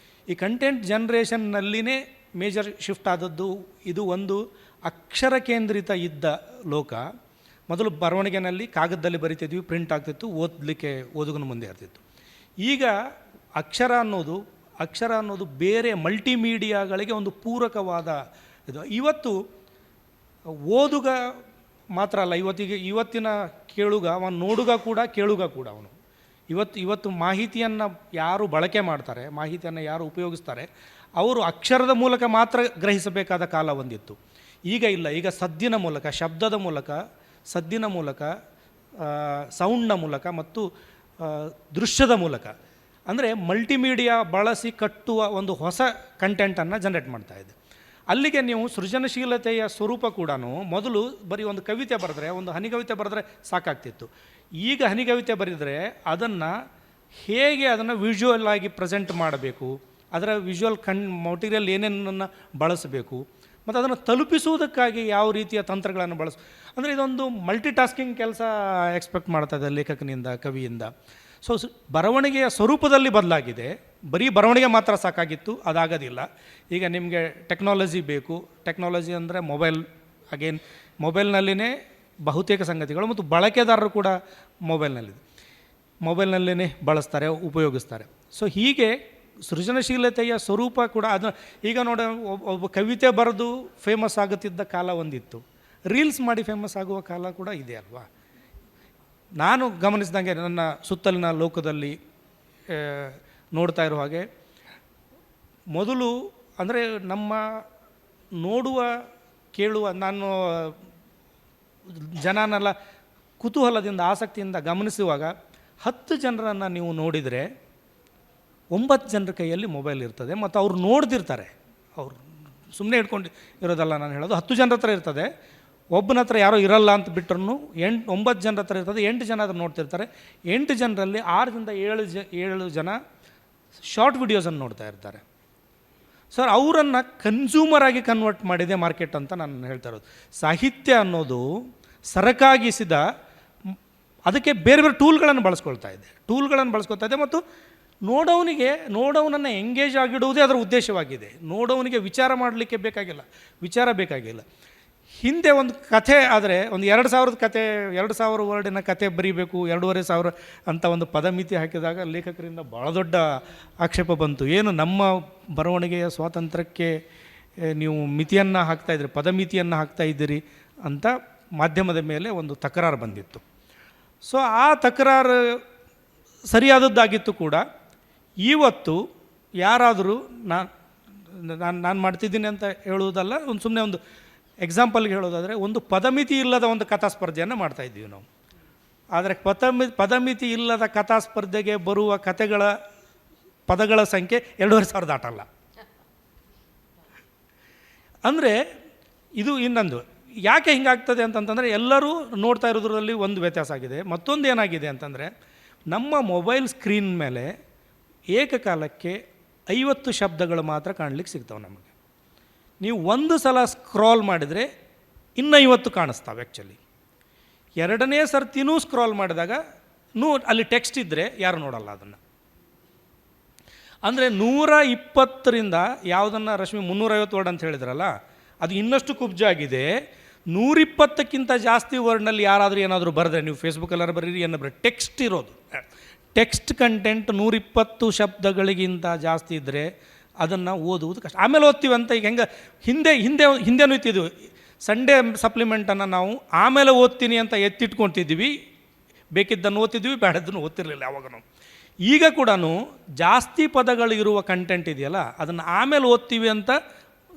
ಈ ಕಂಟೆಂಟ್ ಜನ್ರೇಷನ್ನಲ್ಲಿನೇ ಮೇಜರ್ ಶಿಫ್ಟ್ ಆದದ್ದು. ಇದು ಒಂದು ಅಕ್ಷರ ಕೇಂದ್ರಿತ ಇದ್ದ ಲೋಕ. ಮೊದಲು ಬರವಣಿಗೆನಲ್ಲಿ ಕಾಗದದಲ್ಲಿ ಬರಿತಿದ್ವಿ, ಪ್ರಿಂಟ್ ಆಗ್ತಿತ್ತು, ಓದುಗನ ಮುಂದೆ ಇರ್ತಿತ್ತು. ಈಗ ಅಕ್ಷರ ಅನ್ನೋದು ಬೇರೆ ಮಲ್ಟಿಮೀಡಿಯಾಗಳಿಗೆ ಒಂದು ಪೂರಕವಾದ ಇದು. ಇವತ್ತು ಓದುಗ ಮಾತ್ರ ಅಲ್ಲ, ಇವತ್ತಿನ ಕೇಳುಗ, ಅವನು ನೋಡುಗ ಕೂಡ, ಕೇಳುಗ ಕೂಡ ಅವನು. ಇವತ್ತು ಮಾಹಿತಿಯನ್ನು ಯಾರು ಬಳಕೆ ಮಾಡ್ತಾರೆ, ಮಾಹಿತಿಯನ್ನು ಯಾರು ಉಪಯೋಗಿಸ್ತಾರೆ, ಅವರು ಅಕ್ಷರದ ಮೂಲಕ ಮಾತ್ರ ಗ್ರಹಿಸಬೇಕಾದ ಕಾಲ ಒಂದಿತ್ತು. ಈಗ ಇಲ್ಲ. ಈಗ ಸದ್ದಿನ ಮೂಲಕ, ಶಬ್ದದ ಮೂಲಕ, ಸದ್ದಿನ ಮೂಲಕ, ಸೌಂಡ್ನ ಮೂಲಕ ಮತ್ತು ದೃಶ್ಯದ ಮೂಲಕ, ಅಂದರೆ ಮಲ್ಟಿಮೀಡಿಯಾ ಬಳಸಿ ಕಟ್ಟುವ ಒಂದು ಹೊಸ ಕಂಟೆಂಟನ್ನು ಜನ್ರೇಟ್ ಮಾಡ್ತಾ ಇದೆ. ಅಲ್ಲಿಗೆ ನೀವು ಸೃಜನಶೀಲತೆಯ ಸ್ವರೂಪ ಕೂಡ ಮೊದಲು ಬರೀ ಒಂದು ಕವಿತೆ ಬರೆದ್ರೆ, ಒಂದು ಹನಿಗವಿತೆ ಬರೆದ್ರೆ ಸಾಕಾಗ್ತಿತ್ತು. ಈಗ ಹನಿಗವಿತೆ ಬರೆದರೆ ಹೇಗೆ ಅದನ್ನು ವಿಜುವಲ್ ಆಗಿ ಪ್ರೆಸೆಂಟ್ ಮಾಡಬೇಕು, ಅದರ ವಿಜುವಲ್ ಮಟೀರಿಯಲ್ ಏನೇನನ್ನು ಬಳಸಬೇಕು, ಮತ್ತು ಅದನ್ನು ತಲುಪಿಸುವುದಕ್ಕಾಗಿ ಯಾವ ರೀತಿಯ ತಂತ್ರಗಳನ್ನು ಅಂದರೆ ಇದೊಂದು ಮಲ್ಟಿ ಟಾಸ್ಕಿಂಗ್ ಕೆಲಸ ಎಕ್ಸ್ಪೆಕ್ಟ್ ಮಾಡ್ತಾ ಇದೆ ಲೇಖಕನಿಂದ, ಕವಿಯಿಂದ. ಸೊ ಬರವಣಿಗೆಯ ಸ್ವರೂಪದಲ್ಲಿ ಬದಲಾಗಿದೆ. ಬರೀ ಬರವಣಿಗೆ ಮಾತ್ರ ಸಾಕಾಗಿತ್ತು, ಅದಾಗೋದಿಲ್ಲ. ಈಗ ನಿಮಗೆ ಟೆಕ್ನಾಲಜಿ ಬೇಕು. ಟೆಕ್ನಾಲಜಿ ಅಂದರೆ ಮೊಬೈಲ್ನಲ್ಲಿನೇ ಬಹುತೇಕ ಸಂಗತಿಗಳು, ಮತ್ತು ಬಳಕೆದಾರರು ಕೂಡ ಮೊಬೈಲ್ನಲ್ಲೇ ಬಳಸ್ತಾರೆ, ಉಪಯೋಗಿಸ್ತಾರೆ. ಸೊ ಹೀಗೆ ಸೃಜನಶೀಲತೆಯ ಸ್ವರೂಪ ಕೂಡ ಈಗ ನೋಡಿ, ಒಬ್ಬ ಕವಿತೆ ಬರೆದು ಫೇಮಸ್ ಆಗುತ್ತಿದ್ದ ಕಾಲ ಒಂದಿತ್ತು. ರೀಲ್ಸ್ ಮಾಡಿ ಫೇಮಸ್ ಆಗುವ ಕಾಲ ಕೂಡ ಇದೆ ಅಲ್ವಾ? ನಾನು ಗಮನಿಸಿದಂಗೆ ನನ್ನ ಸುತ್ತಲಿನ ಲೋಕದಲ್ಲಿ ನೋಡ್ತಾ ಇರೋ ಹಾಗೆ, ಮೊದಲು ಅಂದರೆ ನಮ್ಮ ನೋಡುವ, ಕೇಳುವ, ನಾನು ಜನನೆಲ್ಲ ಕುತೂಹಲದಿಂದ, ಆಸಕ್ತಿಯಿಂದ ಗಮನಿಸುವಾಗ 10 ಜನರನ್ನು ನೀವು ನೋಡಿದರೆ 9 ಜನರ ಕೈಯಲ್ಲಿ ಮೊಬೈಲ್ ಇರ್ತದೆ ಮತ್ತು ಅವ್ರು ನೋಡ್ದಿರ್ತಾರೆ. ಅವ್ರು ಸುಮ್ಮನೆ ಇಟ್ಕೊಂಡು ಇರೋದಲ್ಲ ನಾನು ಹೇಳೋದು. 10 ಜನರ ಹತ್ರ ಇರ್ತದೆ, ಒಬ್ಬನ ಹತ್ರ ಯಾರೋ ಇರಲ್ಲ ಅಂತ ಬಿಟ್ಟರು 9 ಜನರ ಹತ್ರ ಇರ್ತದೆ. 8 ಜನ ಅದನ್ನು ನೋಡ್ತಿರ್ತಾರೆ. 8 ಜನರಲ್ಲಿ 6ರಿಂದ 7 ಜನ ಶಾರ್ಟ್ ವಿಡಿಯೋಸನ್ನು ನೋಡ್ತಾ ಇರ್ತಾರೆ. ಸರ್, ಅವರನ್ನು ಕನ್ಸ್ಯೂಮರ್ ಆಗಿ ಕನ್ವರ್ಟ್ ಮಾಡಿದೆ ಮಾರ್ಕೆಟ್ ಅಂತ ನಾನು ಹೇಳ್ತಾ ಇರೋದು. ಸಾಹಿತ್ಯ ಅನ್ನೋದು ಸರಕಾಗಿಸಿದ, ಅದಕ್ಕೆ ಬೇರೆ ಬೇರೆ ಟೂಲ್ಗಳನ್ನು ಬಳಸ್ಕೊಳ್ತಾ ಇದೆ ಮತ್ತು ನೋಡೋವನನ್ನು ಎಂಗೇಜ್ ಆಗಿಡುವುದೇ ಅದರ ಉದ್ದೇಶವಾಗಿದೆ. ನೋಡೋವನಿಗೆ ವಿಚಾರ ಮಾಡಲಿಕ್ಕೆ ಬೇಕಾಗಿಲ್ಲ. ಹಿಂದೆ ಒಂದು ಕಥೆ ಆದರೆ ಒಂದು 2000 ಕತೆ, 2000 ವರ್ಡಿನ ಕತೆ ಬರೀಬೇಕು, 2500 ಅಂತ ಒಂದು ಪದಮಿತಿ ಹಾಕಿದಾಗ ಲೇಖಕರಿಂದ ಭಾಳ ದೊಡ್ಡ ಆಕ್ಷೇಪ ಬಂತು. ಏನು ನಮ್ಮ ಬರವಣಿಗೆಯ ಸ್ವಾತಂತ್ರ್ಯಕ್ಕೆ ನೀವು ಮಿತಿಯನ್ನು ಹಾಕ್ತಾಯಿದ್ದೀರಿ, ಪದಮಿತಿಯನ್ನು ಹಾಕ್ತಾಯಿದ್ದೀರಿ ಅಂತ ಮಾಧ್ಯಮದ ಮೇಲೆ ಒಂದು ತಕರಾರು ಬಂದಿತ್ತು. ಸೊ ಆ ತಕರಾರು ಸರಿಯಾದದ್ದಾಗಿತ್ತು ಕೂಡ. ಇವತ್ತು ಯಾರಾದರೂ ನಾನು ಮಾಡ್ತಿದ್ದೀನಿ ಅಂತ ಹೇಳುವುದಲ್ಲ, ಒಂದು ಸುಮ್ಮನೆ ಒಂದು ಎಕ್ಸಾಂಪಲ್ಗೆ ಹೇಳೋದಾದರೆ, ಒಂದು ಪದಮಿತಿ ಇಲ್ಲದ ಒಂದು ಕಥಾ ಸ್ಪರ್ಧೆಯನ್ನು ಮಾಡ್ತಾಯಿದ್ದೀವಿ ನಾವು. ಆದರೆ ಪದಮಿತಿ ಇಲ್ಲದ ಕಥಾ ಸ್ಪರ್ಧೆಗೆ ಬರುವ ಪದಗಳ ಸಂಖ್ಯೆ 2500 ದಾಟಲ್ಲ. ಅಂದರೆ ಇದು ಇನ್ನೊಂದು ಯಾಕೆ ಹಿಂಗಾಗ್ತದೆ ಅಂತಂತಂದರೆ, ಎಲ್ಲರೂ ನೋಡ್ತಾ ಇರೋದ್ರಲ್ಲಿ ಒಂದು ವ್ಯತ್ಯಾಸ ಆಗಿದೆ. ಮತ್ತೊಂದು ಏನಾಗಿದೆ ಅಂತಂದರೆ, ನಮ್ಮ ಮೊಬೈಲ್ ಸ್ಕ್ರೀನ್ ಮೇಲೆ ಏಕಕಾಲಕ್ಕೆ 50 ಶಬ್ದಗಳು ಮಾತ್ರ ಕಾಣಲಿಕ್ಕೆ ಸಿಗ್ತಾವೆ ನಮಗೆ. ನೀವು ಒಂದು ಸಲ ಸ್ಕ್ರಾಲ್ ಮಾಡಿದರೆ ಇನ್ನೂ 50 ಕಾಣಿಸ್ತಾವೆ. ಆ್ಯಕ್ಚುಲಿ ಎರಡನೇ ಸರ್ತಿನೂ ಸ್ಕ್ರಾಲ್ ಮಾಡಿದಾಗ ಅಲ್ಲಿ ಟೆಕ್ಸ್ಟ್ ಇದ್ದರೆ ಯಾರು ನೋಡಲ್ಲ ಅದನ್ನು. ಅಂದರೆ 120ರಿಂದ ಯಾವುದನ್ನು ರಶ್ಮಿ 350 ವರ್ಡ್ ಅಂತ ಹೇಳಿದ್ರಲ್ಲ, ಅದು ಇನ್ನಷ್ಟು ಕುಬ್ಜಾಗಿದೆ. 120ಕ್ಕಿಂತ ಜಾಸ್ತಿ ವರ್ಡ್ನಲ್ಲಿ ಯಾರಾದರೂ ಏನಾದರೂ ಬರೆದ್ರೆ, ನೀವು ಫೇಸ್ಬುಕ್ಕಲ್ಲಾರು ಬರೀರಿ, ಏನೋ ಬರೀ ಟೆಕ್ಸ್ಟ್ ಇರೋದು, ಟೆಕ್ಸ್ಟ್ ಕಂಟೆಂಟ್ 120 ಶಬ್ದಗಳಿಗಿಂತ ಜಾಸ್ತಿ ಇದ್ದರೆ ಅದನ್ನು ಓದುವುದು ಕಷ್ಟ. ಆಮೇಲೆ ಓದ್ತೀವಿ ಅಂತ ಈಗ ಹೆಂಗೆ ಹಿಂದೆನೂ ಇತ್ತಿದ್ವಿ. ಸಂಡೇ ಸಪ್ಲಿಮೆಂಟನ್ನು ನಾವು ಆಮೇಲೆ ಓದ್ತೀನಿ ಅಂತ ಎತ್ತಿಟ್ಕೊತಿದ್ವಿ. ಬೇಕಿದ್ದನ್ನು ಓದ್ತಿದ್ವಿ, ಬೇಡದನ್ನು ಓದ್ತಿರಲಿಲ್ಲ ಯಾವಾಗ ನಾವು. ಈಗ ಕೂಡ ಜಾಸ್ತಿ ಪದಗಳಿರುವ ಕಂಟೆಂಟ್ ಇದೆಯಲ್ಲ, ಅದನ್ನು ಆಮೇಲೆ ಓದ್ತೀವಿ ಅಂತ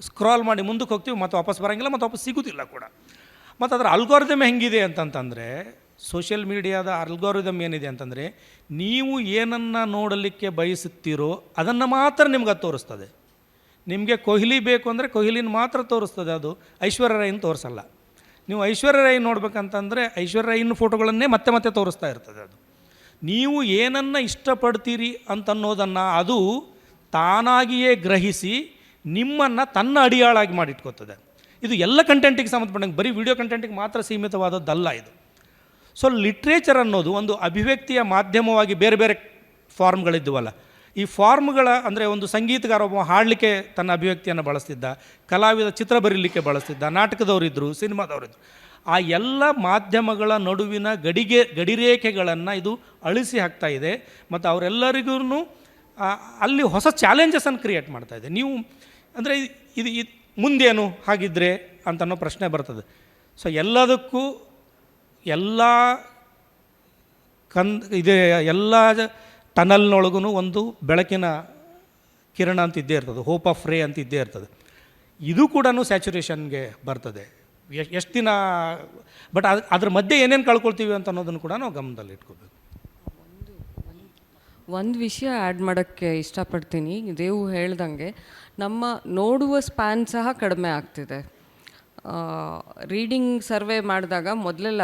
ಸ್ಕ್ರಾಲ್ ಮಾಡಿ ಮುಂದಕ್ಕೆ ಹೋಗ್ತೀವಿ, ಮತ್ತು ವಾಪಸ್ ಬರೋಂಗಿಲ್ಲ, ಮತ್ತು ವಾಪಸ್ ಸಿಗೋದಿಲ್ಲ ಕೂಡ. ಮತ್ತು ಅದರ ಅಲ್ಗಾರಿದಮ್ ಹೆಂಗಿದೆ ಅಂತಂತಂದರೆ, ಸೋಷಿಯಲ್ ಮೀಡಿಯಾದ ಅಲ್ಗಾರಿದಮ್ ಏನಿದೆ ಅಂತಂದರೆ, ನೀವು ಏನನ್ನು ನೋಡಲಿಕ್ಕೆ ಬಯಸುತ್ತೀರೋ ಅದನ್ನು ಮಾತ್ರ ನಿಮ್ಗೆ ಅದು ತೋರಿಸ್ತದೆ. ನಿಮಗೆ ಕೊಹ್ಲಿ ಬೇಕು ಅಂದರೆ ಕೊಹ್ಲಿನ ಮಾತ್ರ ತೋರಿಸ್ತದೆ, ಅದು ಐಶ್ವರ್ಯ ರೈನ ತೋರಿಸಲ್ಲ. ನೀವು ಐಶ್ವರ್ಯ ರೈ ನೋಡ್ಬೇಕಂತಂದರೆ ಐಶ್ವರ್ಯ ರೈನ ಫೋಟೋಗಳನ್ನೇ ಮತ್ತೆ ಮತ್ತೆ ತೋರಿಸ್ತಾ ಇರ್ತದೆ. ಅದು ನೀವು ಏನನ್ನು ಇಷ್ಟಪಡ್ತೀರಿ ಅಂತನ್ನೋದನ್ನು ಅದು ತಾನಾಗಿಯೇ ಗ್ರಹಿಸಿ ನಿಮ್ಮನ್ನು ತನ್ನ ಅಡಿಯಾಳಾಗಿ ಮಾಡಿಟ್ಕೋತದೆ. ಇದು ಎಲ್ಲ ಕಂಟೆಂಟಿಗೆ ಸಂಬಂಧಪಟ್ಟಂಗೆ, ಬರೀ ವಿಡಿಯೋ ಕಂಟೆಂಟಿಗೆ ಮಾತ್ರ ಸೀಮಿತವಾದದ್ದಲ್ಲ ಇದು. ಸೊ ಲಿಟ್ರೇಚರ್ ಅನ್ನೋದು ಒಂದು ಅಭಿವ್ಯಕ್ತಿಯ ಮಾಧ್ಯಮವಾಗಿ ಬೇರೆ ಬೇರೆ ಫಾರ್ಮ್ಗಳಿದ್ದವಲ್ಲ, ಈ ಫಾರ್ಮ್ಗಳ ಅಂದರೆ ಒಂದು ಸಂಗೀತಗಾರ ಒಬ್ಬ ಹಾಡಲಿಕ್ಕೆ ತನ್ನ ಅಭಿವ್ಯಕ್ತಿಯನ್ನು ಬಳಸ್ತಿದ್ದ, ಕಲಾವಿದ ಚಿತ್ರ ಬರೀಲಿಕ್ಕೆ ಬಳಸ್ತಿದ್ದ, ನಾಟಕದವರಿದ್ದರು, ಸಿನಿಮಾದವರಿದ್ದರು. ಆ ಎಲ್ಲ ಮಾಧ್ಯಮಗಳ ನಡುವಿನ ಗಡಿರೇಖೆಗಳನ್ನು ಇದು ಅಳಿಸಿ ಹಾಕ್ತಾ ಇದೆ. ಮತ್ತು ಅವರೆಲ್ಲರಿಗೂ ಅಲ್ಲಿ ಹೊಸ ಚಾಲೆಂಜಸನ್ನು ಕ್ರಿಯೇಟ್ ಮಾಡ್ತಾಯಿದೆ. ನೀವು ಅಂದರೆ ಇದು ಮುಂದೇನು ಹಾಗಿದ್ರೆ ಅಂತನೋ ಪ್ರಶ್ನೆ ಬರ್ತದೆ. ಸೊ ಎಲ್ಲದಕ್ಕೂ ಎಲ್ಲ ಎಲ್ಲ ಟನಲ್ನೊಳಗೂ ಒಂದು ಬೆಳಕಿನ ಕಿರಣ ಅಂತ ಇದ್ದೇ ಇರ್ತದೆ, ಹೋಪ್ ಆಫ್ ರೇ ಅಂತ ಇದ್ದೇ ಇರ್ತದೆ. ಇದು ಕೂಡ ಸ್ಯಾಚುರೇಷನ್ಗೆ ಬರ್ತದೆ ಎಷ್ಟು ದಿನ. ಬಟ್ ಅದ್ರ ಮಧ್ಯೆ ಏನೇನು ಕಳ್ಕೊಳ್ತೀವಿ ಅಂತ ಅನ್ನೋದನ್ನು ಕೂಡ ನಾವು ಗಮನದಲ್ಲಿ ಇಟ್ಕೋಬೇಕು. ಒಂದು ವಿಷಯ ಆ್ಯಡ್ ಮಾಡೋಕ್ಕೆ ಇಷ್ಟಪಡ್ತೀನಿ. ದೇವು ಹೇಳ್ದಂಗೆ ನಮ್ಮ ನೋಡುವ ಸ್ಪ್ಯಾನ್ ಸಹ ಕಡಿಮೆ ಆಗ್ತಿದೆ. ರೀಡಿಂಗ್ ಸರ್ವೆ ಮಾಡಿದಾಗ ಮೊದಲೆಲ್ಲ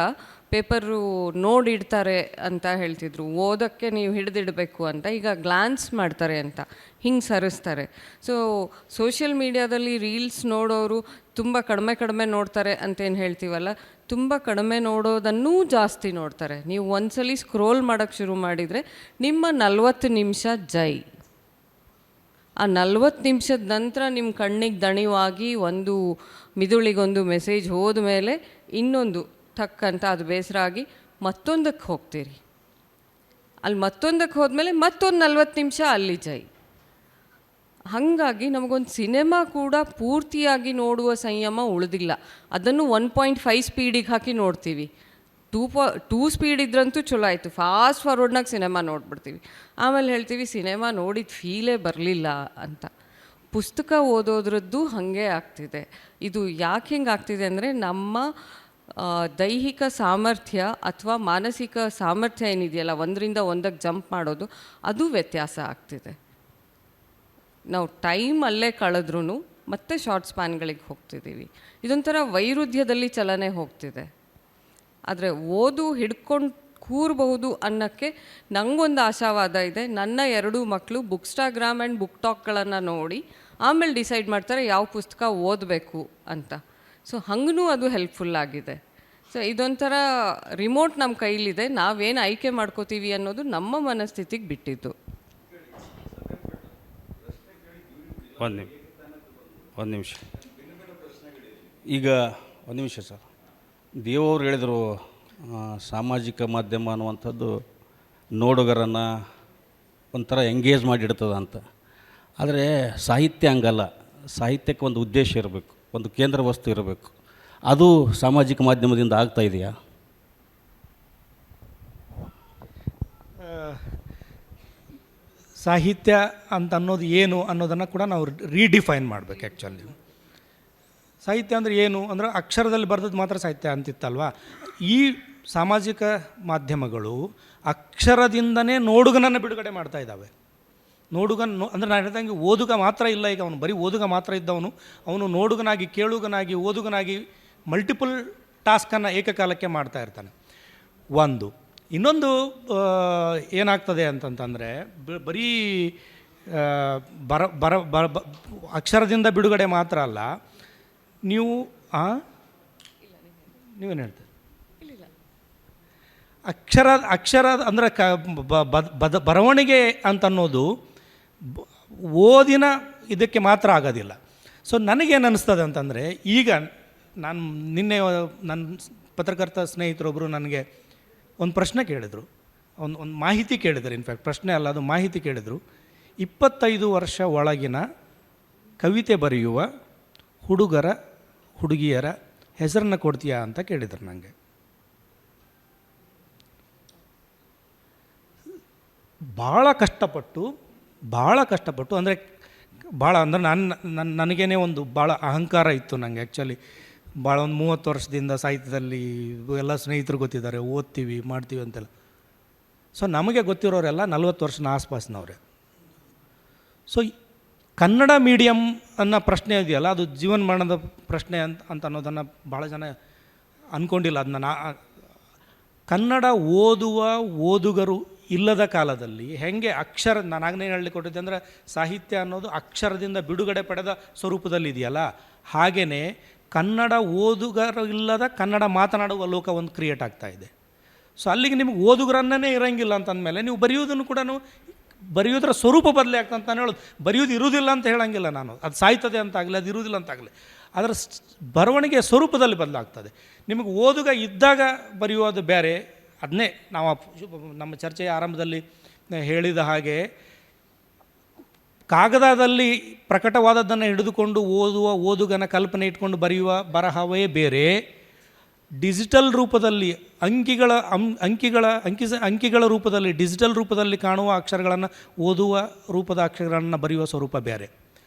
ಪೇಪರು ನೋಡಿಡ್ತಾರೆ ಅಂತ ಹೇಳ್ತಿದ್ರು, ಓದೋಕ್ಕೆ ನೀವು ಹಿಡಿದಿಡಬೇಕು ಅಂತ. ಈಗ ಗ್ಲಾನ್ಸ್ ಮಾಡ್ತಾರೆ ಅಂತ ಹಿಂಗೆ ಸರಿಸ್ತಾರೆ. ಸೊ ಸೋಷಿಯಲ್ ಮೀಡಿಯಾದಲ್ಲಿ ರೀಲ್ಸ್ ನೋಡೋರು ತುಂಬ ಕಡಿಮೆ ನೋಡ್ತಾರೆ ಅಂತೇನು ಹೇಳ್ತೀವಲ್ಲ, ತುಂಬ ಕಡಿಮೆ ನೋಡೋದನ್ನೂ ಜಾಸ್ತಿ ನೋಡ್ತಾರೆ. ನೀವು ಒಂದ್ಸಲಿ ಸ್ಕ್ರೋಲ್ ಮಾಡೋಕ್ಕೆ ಶುರು ಮಾಡಿದರೆ ನಿಮ್ಮ 40 ನಿಮಿಷ ಜೈ. ಆ 40 ನಿಮಿಷದ ನಂತರ ನಿಮ್ಮ ಕಣ್ಣಿಗೆ ದಣಿವಾಗಿ ಒಂದು ಮಿದುಳಿಗೊಂದು ಮೆಸೇಜ್ ಹೋದ ಮೇಲೆ ಇನ್ನೊಂದು ಥಕ್ಕಂತ ಅದು ಬೇಸರ ಆಗಿ ಮತ್ತೊಂದಕ್ಕೆ ಹೋಗ್ತೀರಿ. ಅಲ್ಲಿ ಮತ್ತೊಂದಕ್ಕೆ ಹೋದ್ಮೇಲೆ ಮತ್ತೊಂದು 40 ನಿಮಿಷ ಅಲ್ಲಿ ಜೈ. ಹಾಗಾಗಿ ನಮಗೊಂದು ಸಿನಿಮಾ ಕೂಡ ಪೂರ್ತಿಯಾಗಿ ನೋಡುವ ಸಂಯಮ ಉಳಿದಿಲ್ಲ. ಅದನ್ನು 1.5 ಸ್ಪೀಡಿಗೆ ಹಾಕಿ ನೋಡ್ತೀವಿ. 2 ಸ್ಪೀಡ್ ಇದ್ರಂತೂ ಚಲೋ ಆಯಿತು, ಫಾಸ್ಟ್ ಫಾರ್ವರ್ಡ್ನಾಗ ಸಿನಿಮಾ ನೋಡ್ಬಿಡ್ತೀವಿ. ಆಮೇಲೆ ಹೇಳ್ತೀವಿ ಸಿನಿಮಾ ನೋಡಿದ ಫೀಲೇ ಬರಲಿಲ್ಲ ಅಂತ. ಪುಸ್ತಕ ಓದೋದ್ರದ್ದು ಹಾಗೆ ಆಗ್ತಿದೆ. ಇದು ಯಾಕೆ ಹಿಂಗೆ ಆಗ್ತಿದೆ ಅಂದರೆ ನಮ್ಮ ದೈಹಿಕ ಸಾಮರ್ಥ್ಯ ಅಥವಾ ಮಾನಸಿಕ ಸಾಮರ್ಥ್ಯ ಏನಿದೆಯಲ್ಲ, ಒಂದರಿಂದ ಒಂದಕ್ಕೆ ಜಂಪ್ ಮಾಡೋದು, ಅದು ವ್ಯತ್ಯಾಸ ಆಗ್ತಿದೆ. ನಾವು ಟೈಮ್ ಅಲ್ಲೇ ಕಳೆದ್ರೂ ಮತ್ತೆ ಶಾರ್ಟ್ ಸ್ಪ್ಯಾನ್ಗಳಿಗೆ ಹೋಗ್ತಿದ್ದೀವಿ. ಇದೊಂಥರ ವೈರುಧ್ಯದಲ್ಲಿ ಚಲನೆ ಹೋಗ್ತಿದೆ. ಆದರೆ ಓದು ಹಿಡ್ಕೊಂಡು ಕೂರಬಹುದು ಅನ್ನೋಕ್ಕೆ ನನಗೊಂದು ಆಶಾವಾದ ಇದೆ. ನನ್ನ 2 ಮಕ್ಕಳು ಬುಕ್ಸ್ಟಾಗ್ರಾಮ್ ಆ್ಯಂಡ್ ಬುಕ್ ಟಾಕ್ಗಳನ್ನು ನೋಡಿ ಆಮೇಲೆ ಡಿಸೈಡ್ ಮಾಡ್ತಾರೆ ಯಾವ ಪುಸ್ತಕ ಓದಬೇಕು ಅಂತ. ಸೊ ಹಂಗೂ ಅದು ಹೆಲ್ಪ್ಫುಲ್ ಆಗಿದೆ. ಸೊ ಇದೊಂಥರ ರಿಮೋಟ್ ನಮ್ಮ ಕೈಲಿದೆ, ನಾವೇನು ಆಯ್ಕೆ ಮಾಡ್ಕೋತೀವಿ ಅನ್ನೋದು ನಮ್ಮ ಮನಸ್ಥಿತಿಗೆ ಬಿಟ್ಟಿದ್ದು. ಒಂದು ನಿಮಿಷ ಈಗ ಒಂದು ನಿಮಿಷ ಸರ್. ದೇವರು ಹೇಳಿದರು ಸಾಮಾಜಿಕ ಮಾಧ್ಯಮ ಅನ್ನುವಂಥದ್ದು ನೋಡುಗರನ್ನು ಒಂಥರ ಎಂಗೇಜ್ ಮಾಡಿಡ್ತದೆ ಅಂತ. ಆದರೆ ಸಾಹಿತ್ಯ ಹಂಗಲ್ಲ. ಸಾಹಿತ್ಯಕ್ಕೆ ಒಂದು ಉದ್ದೇಶ ಇರಬೇಕು, ಒಂದು ಕೇಂದ್ರ ವಸ್ತು ಇರಬೇಕು. ಅದು ಸಾಮಾಜಿಕ ಮಾಧ್ಯಮದಿಂದ ಆಗ್ತಾ ಇದೆಯಾ? ಸಾಹಿತ್ಯ ಅಂತ ಅನ್ನೋದು ಏನು ಅನ್ನೋದನ್ನು ಕೂಡ ನಾವು ರೀಡಿಫೈನ್ ಮಾಡಬೇಕು. ಆ್ಯಕ್ಚುಲಿ ಸಾಹಿತ್ಯ ಅಂದರೆ ಏನು ಅಂದರೆ ಅಕ್ಷರದಲ್ಲಿ ಬರೆದದ್ದು ಮಾತ್ರ ಸಾಹಿತ್ಯ ಅಂತಿತ್ತಲ್ವ. ಈ ಸಾಮಾಜಿಕ ಮಾಧ್ಯಮಗಳು ಅಕ್ಷರದಿಂದನೇ ನೋಡುಗನನ್ನು ಬಿಡುಗಡೆ ಮಾಡ್ತಾ ಇದ್ದಾವೆ. ಅಂದರೆ ನಾನು ಹೇಳ್ದಂಗೆ ಓದುಗ ಮಾತ್ರ ಇಲ್ಲ. ಈಗ ಅವನು ಬರೀ ಓದುಗ ಮಾತ್ರ ಇದ್ದವನು, ಅವನು ನೋಡುಗನಾಗಿ, ಕೇಳುಗನಾಗಿ, ಓದುಗನಾಗಿ ಮಲ್ಟಿಪಲ್ ಟಾಸ್ಕನ್ನು ಏಕಕಾಲಕ್ಕೆ ಮಾಡ್ತಾ ಇರ್ತಾನೆ. ಇನ್ನೊಂದು ಏನಾಗ್ತದೆ ಅಂತಂತಂದರೆ ಬರೀ ಅಕ್ಷರದಿಂದ ಬಿಡುಗಡೆ ಮಾತ್ರ ಅಲ್ಲ. ನೀವೇನು ಹೇಳ್ತೀರಿ? ಅಕ್ಷರ ಅಂದರೆ ಬರವಣಿಗೆ ಅಂತನ್ನೋದು ಓದಿನ ಇದಕ್ಕೆ ಮಾತ್ರ ಆಗೋದಿಲ್ಲ. ಸೊ ನನಗೇನು ಅನ್ನಿಸ್ತದೆ ಅಂತಂದರೆ, ಈಗ ನಾನು ನಿನ್ನೆ ನನ್ನ ಪತ್ರಕರ್ತ ಸ್ನೇಹಿತರೊಬ್ಬರು ನನಗೆ ಒಂದು ಪ್ರಶ್ನೆ ಕೇಳಿದರು, ಒಂದು ಮಾಹಿತಿ ಕೇಳಿದರು. ಇನ್ಫ್ಯಾಕ್ಟ್ ಪ್ರಶ್ನೆ ಅಲ್ಲ, ಅದು ಮಾಹಿತಿ ಕೇಳಿದರು. 25 ವರ್ಷ ಒಳಗಿನ ಕವಿತೆ ಬರೆಯುವ ಹುಡುಗಿಯರ ಹೆಸರನ್ನು ಕೊಡ್ತೀಯಾ ಅಂತ ಕೇಳಿದರು ನನಗೆ. ಭಾಳ ಕಷ್ಟಪಟ್ಟು ಅಂದರೆ ನನಗೇನೆ ಒಂದು ಭಾಳ ಅಹಂಕಾರ ಇತ್ತು ನನಗೆ. ಆ್ಯಕ್ಚುಲಿ ಭಾಳ ಒಂದು 30 ವರ್ಷದಿಂದ ಸಾಹಿತ್ಯದಲ್ಲಿ ಎಲ್ಲ ಸ್ನೇಹಿತರು ಗೊತ್ತಿದ್ದಾರೆ, ಓದ್ತೀವಿ ಮಾಡ್ತೀವಿ ಅಂತೆಲ್ಲ. ಸೊ ನಮಗೆ ಗೊತ್ತಿರೋರೆಲ್ಲ 40 ವರ್ಷದ ಆಸ್ಪಾಸ್ನವ್ರೆ. ಸೊ ಕನ್ನಡ ಮೀಡಿಯಮ್ ಅನ್ನೋ ಪ್ರಶ್ನೆ ಇದೆಯಲ್ಲ, ಅದು ಜೀವನ ಮರಣದ ಪ್ರಶ್ನೆ ಅಂತ ಅನ್ನೋದನ್ನು ಭಾಳ ಜನ ಅಂದ್ಕೊಂಡಿಲ್ಲ. ಅದನ್ನ ಕನ್ನಡ ಓದುಗರು ಇಲ್ಲದ ಕಾಲದಲ್ಲಿ ಹೆಂಗೆ ನಾನು ಆಗಲೇ ಹೇಳಿಕೊಟ್ಟಿದ್ದೆ ಅಂದರೆ, ಸಾಹಿತ್ಯ ಅನ್ನೋದು ಅಕ್ಷರದಿಂದ ಬಿಡುಗಡೆ ಪಡೆದ ಸ್ವರೂಪದಲ್ಲಿ ಇದೆಯಲ್ಲ, ಹಾಗೆಯೇ ಕನ್ನಡ ಓದುಗರು ಇಲ್ಲದ ಕನ್ನಡ ಮಾತನಾಡುವ ಲೋಕ ಒಂದು ಕ್ರಿಯೇಟ್ ಆಗ್ತಾ ಇದೆ. ಸೊ ಅಲ್ಲಿಗೆ ನಿಮಗೆ ಓದುಗರನ್ನೇ ಇರೋಂಗಿಲ್ಲ ಅಂತಂದಮೇಲೆ ನೀವು ಬರೆಯೋದನ್ನು ಕೂಡ ಬರೆಯೋದ್ರ ಸ್ವರೂಪ ಬದಲೇ ಆಗ್ತಂತ ನಾನು ಹೇಳೋದು. ಬರೆಯೋದು ಇರುವುದಿಲ್ಲ ಅಂತ ಹೇಳೋಂಗಿಲ್ಲ ನಾನು, ಅದು ಸಾಯ್ತದೆ ಅಂತಾಗಲಿ, ಅದು ಇರುವುದಿಲ್ಲ ಅಂತಾಗಲಿ, ಅದರ ಬರವಣಿಗೆ ಸ್ವರೂಪದಲ್ಲಿ ಬದಲಾಗ್ತದೆ. ನಿಮಗೆ ಓದುಗ ಇದ್ದಾಗ ಬರೆಯೋದು ಬೇರೆ. ಅದನ್ನೇ ನಾವು ನಮ್ಮ ಚರ್ಚೆಯ ಆರಂಭದಲ್ಲಿ ಹೇಳಿದ ಹಾಗೆ, ಕಾಗದದಲ್ಲಿ ಪ್ರಕಟವಾದದ್ದನ್ನು ಹಿಡಿದುಕೊಂಡು ಓದುಗನ ಕಲ್ಪನೆ ಇಟ್ಕೊಂಡು ಬರೆಯುವ ಬರಹವೇ ಬೇರೆ. ಡಿಜಿಟಲ್ ರೂಪದಲ್ಲಿ ಅಂಕಿಗಳ ರೂಪದಲ್ಲಿ ಡಿಜಿಟಲ್ ರೂಪದಲ್ಲಿ ಕಾಣುವ ಅಕ್ಷರಗಳನ್ನು ಓದುವ ರೂಪದ ಅಕ್ಷರಗಳನ್ನು ಬರೆಯುವ ಸ್ವರೂಪ ಬೇರೆ.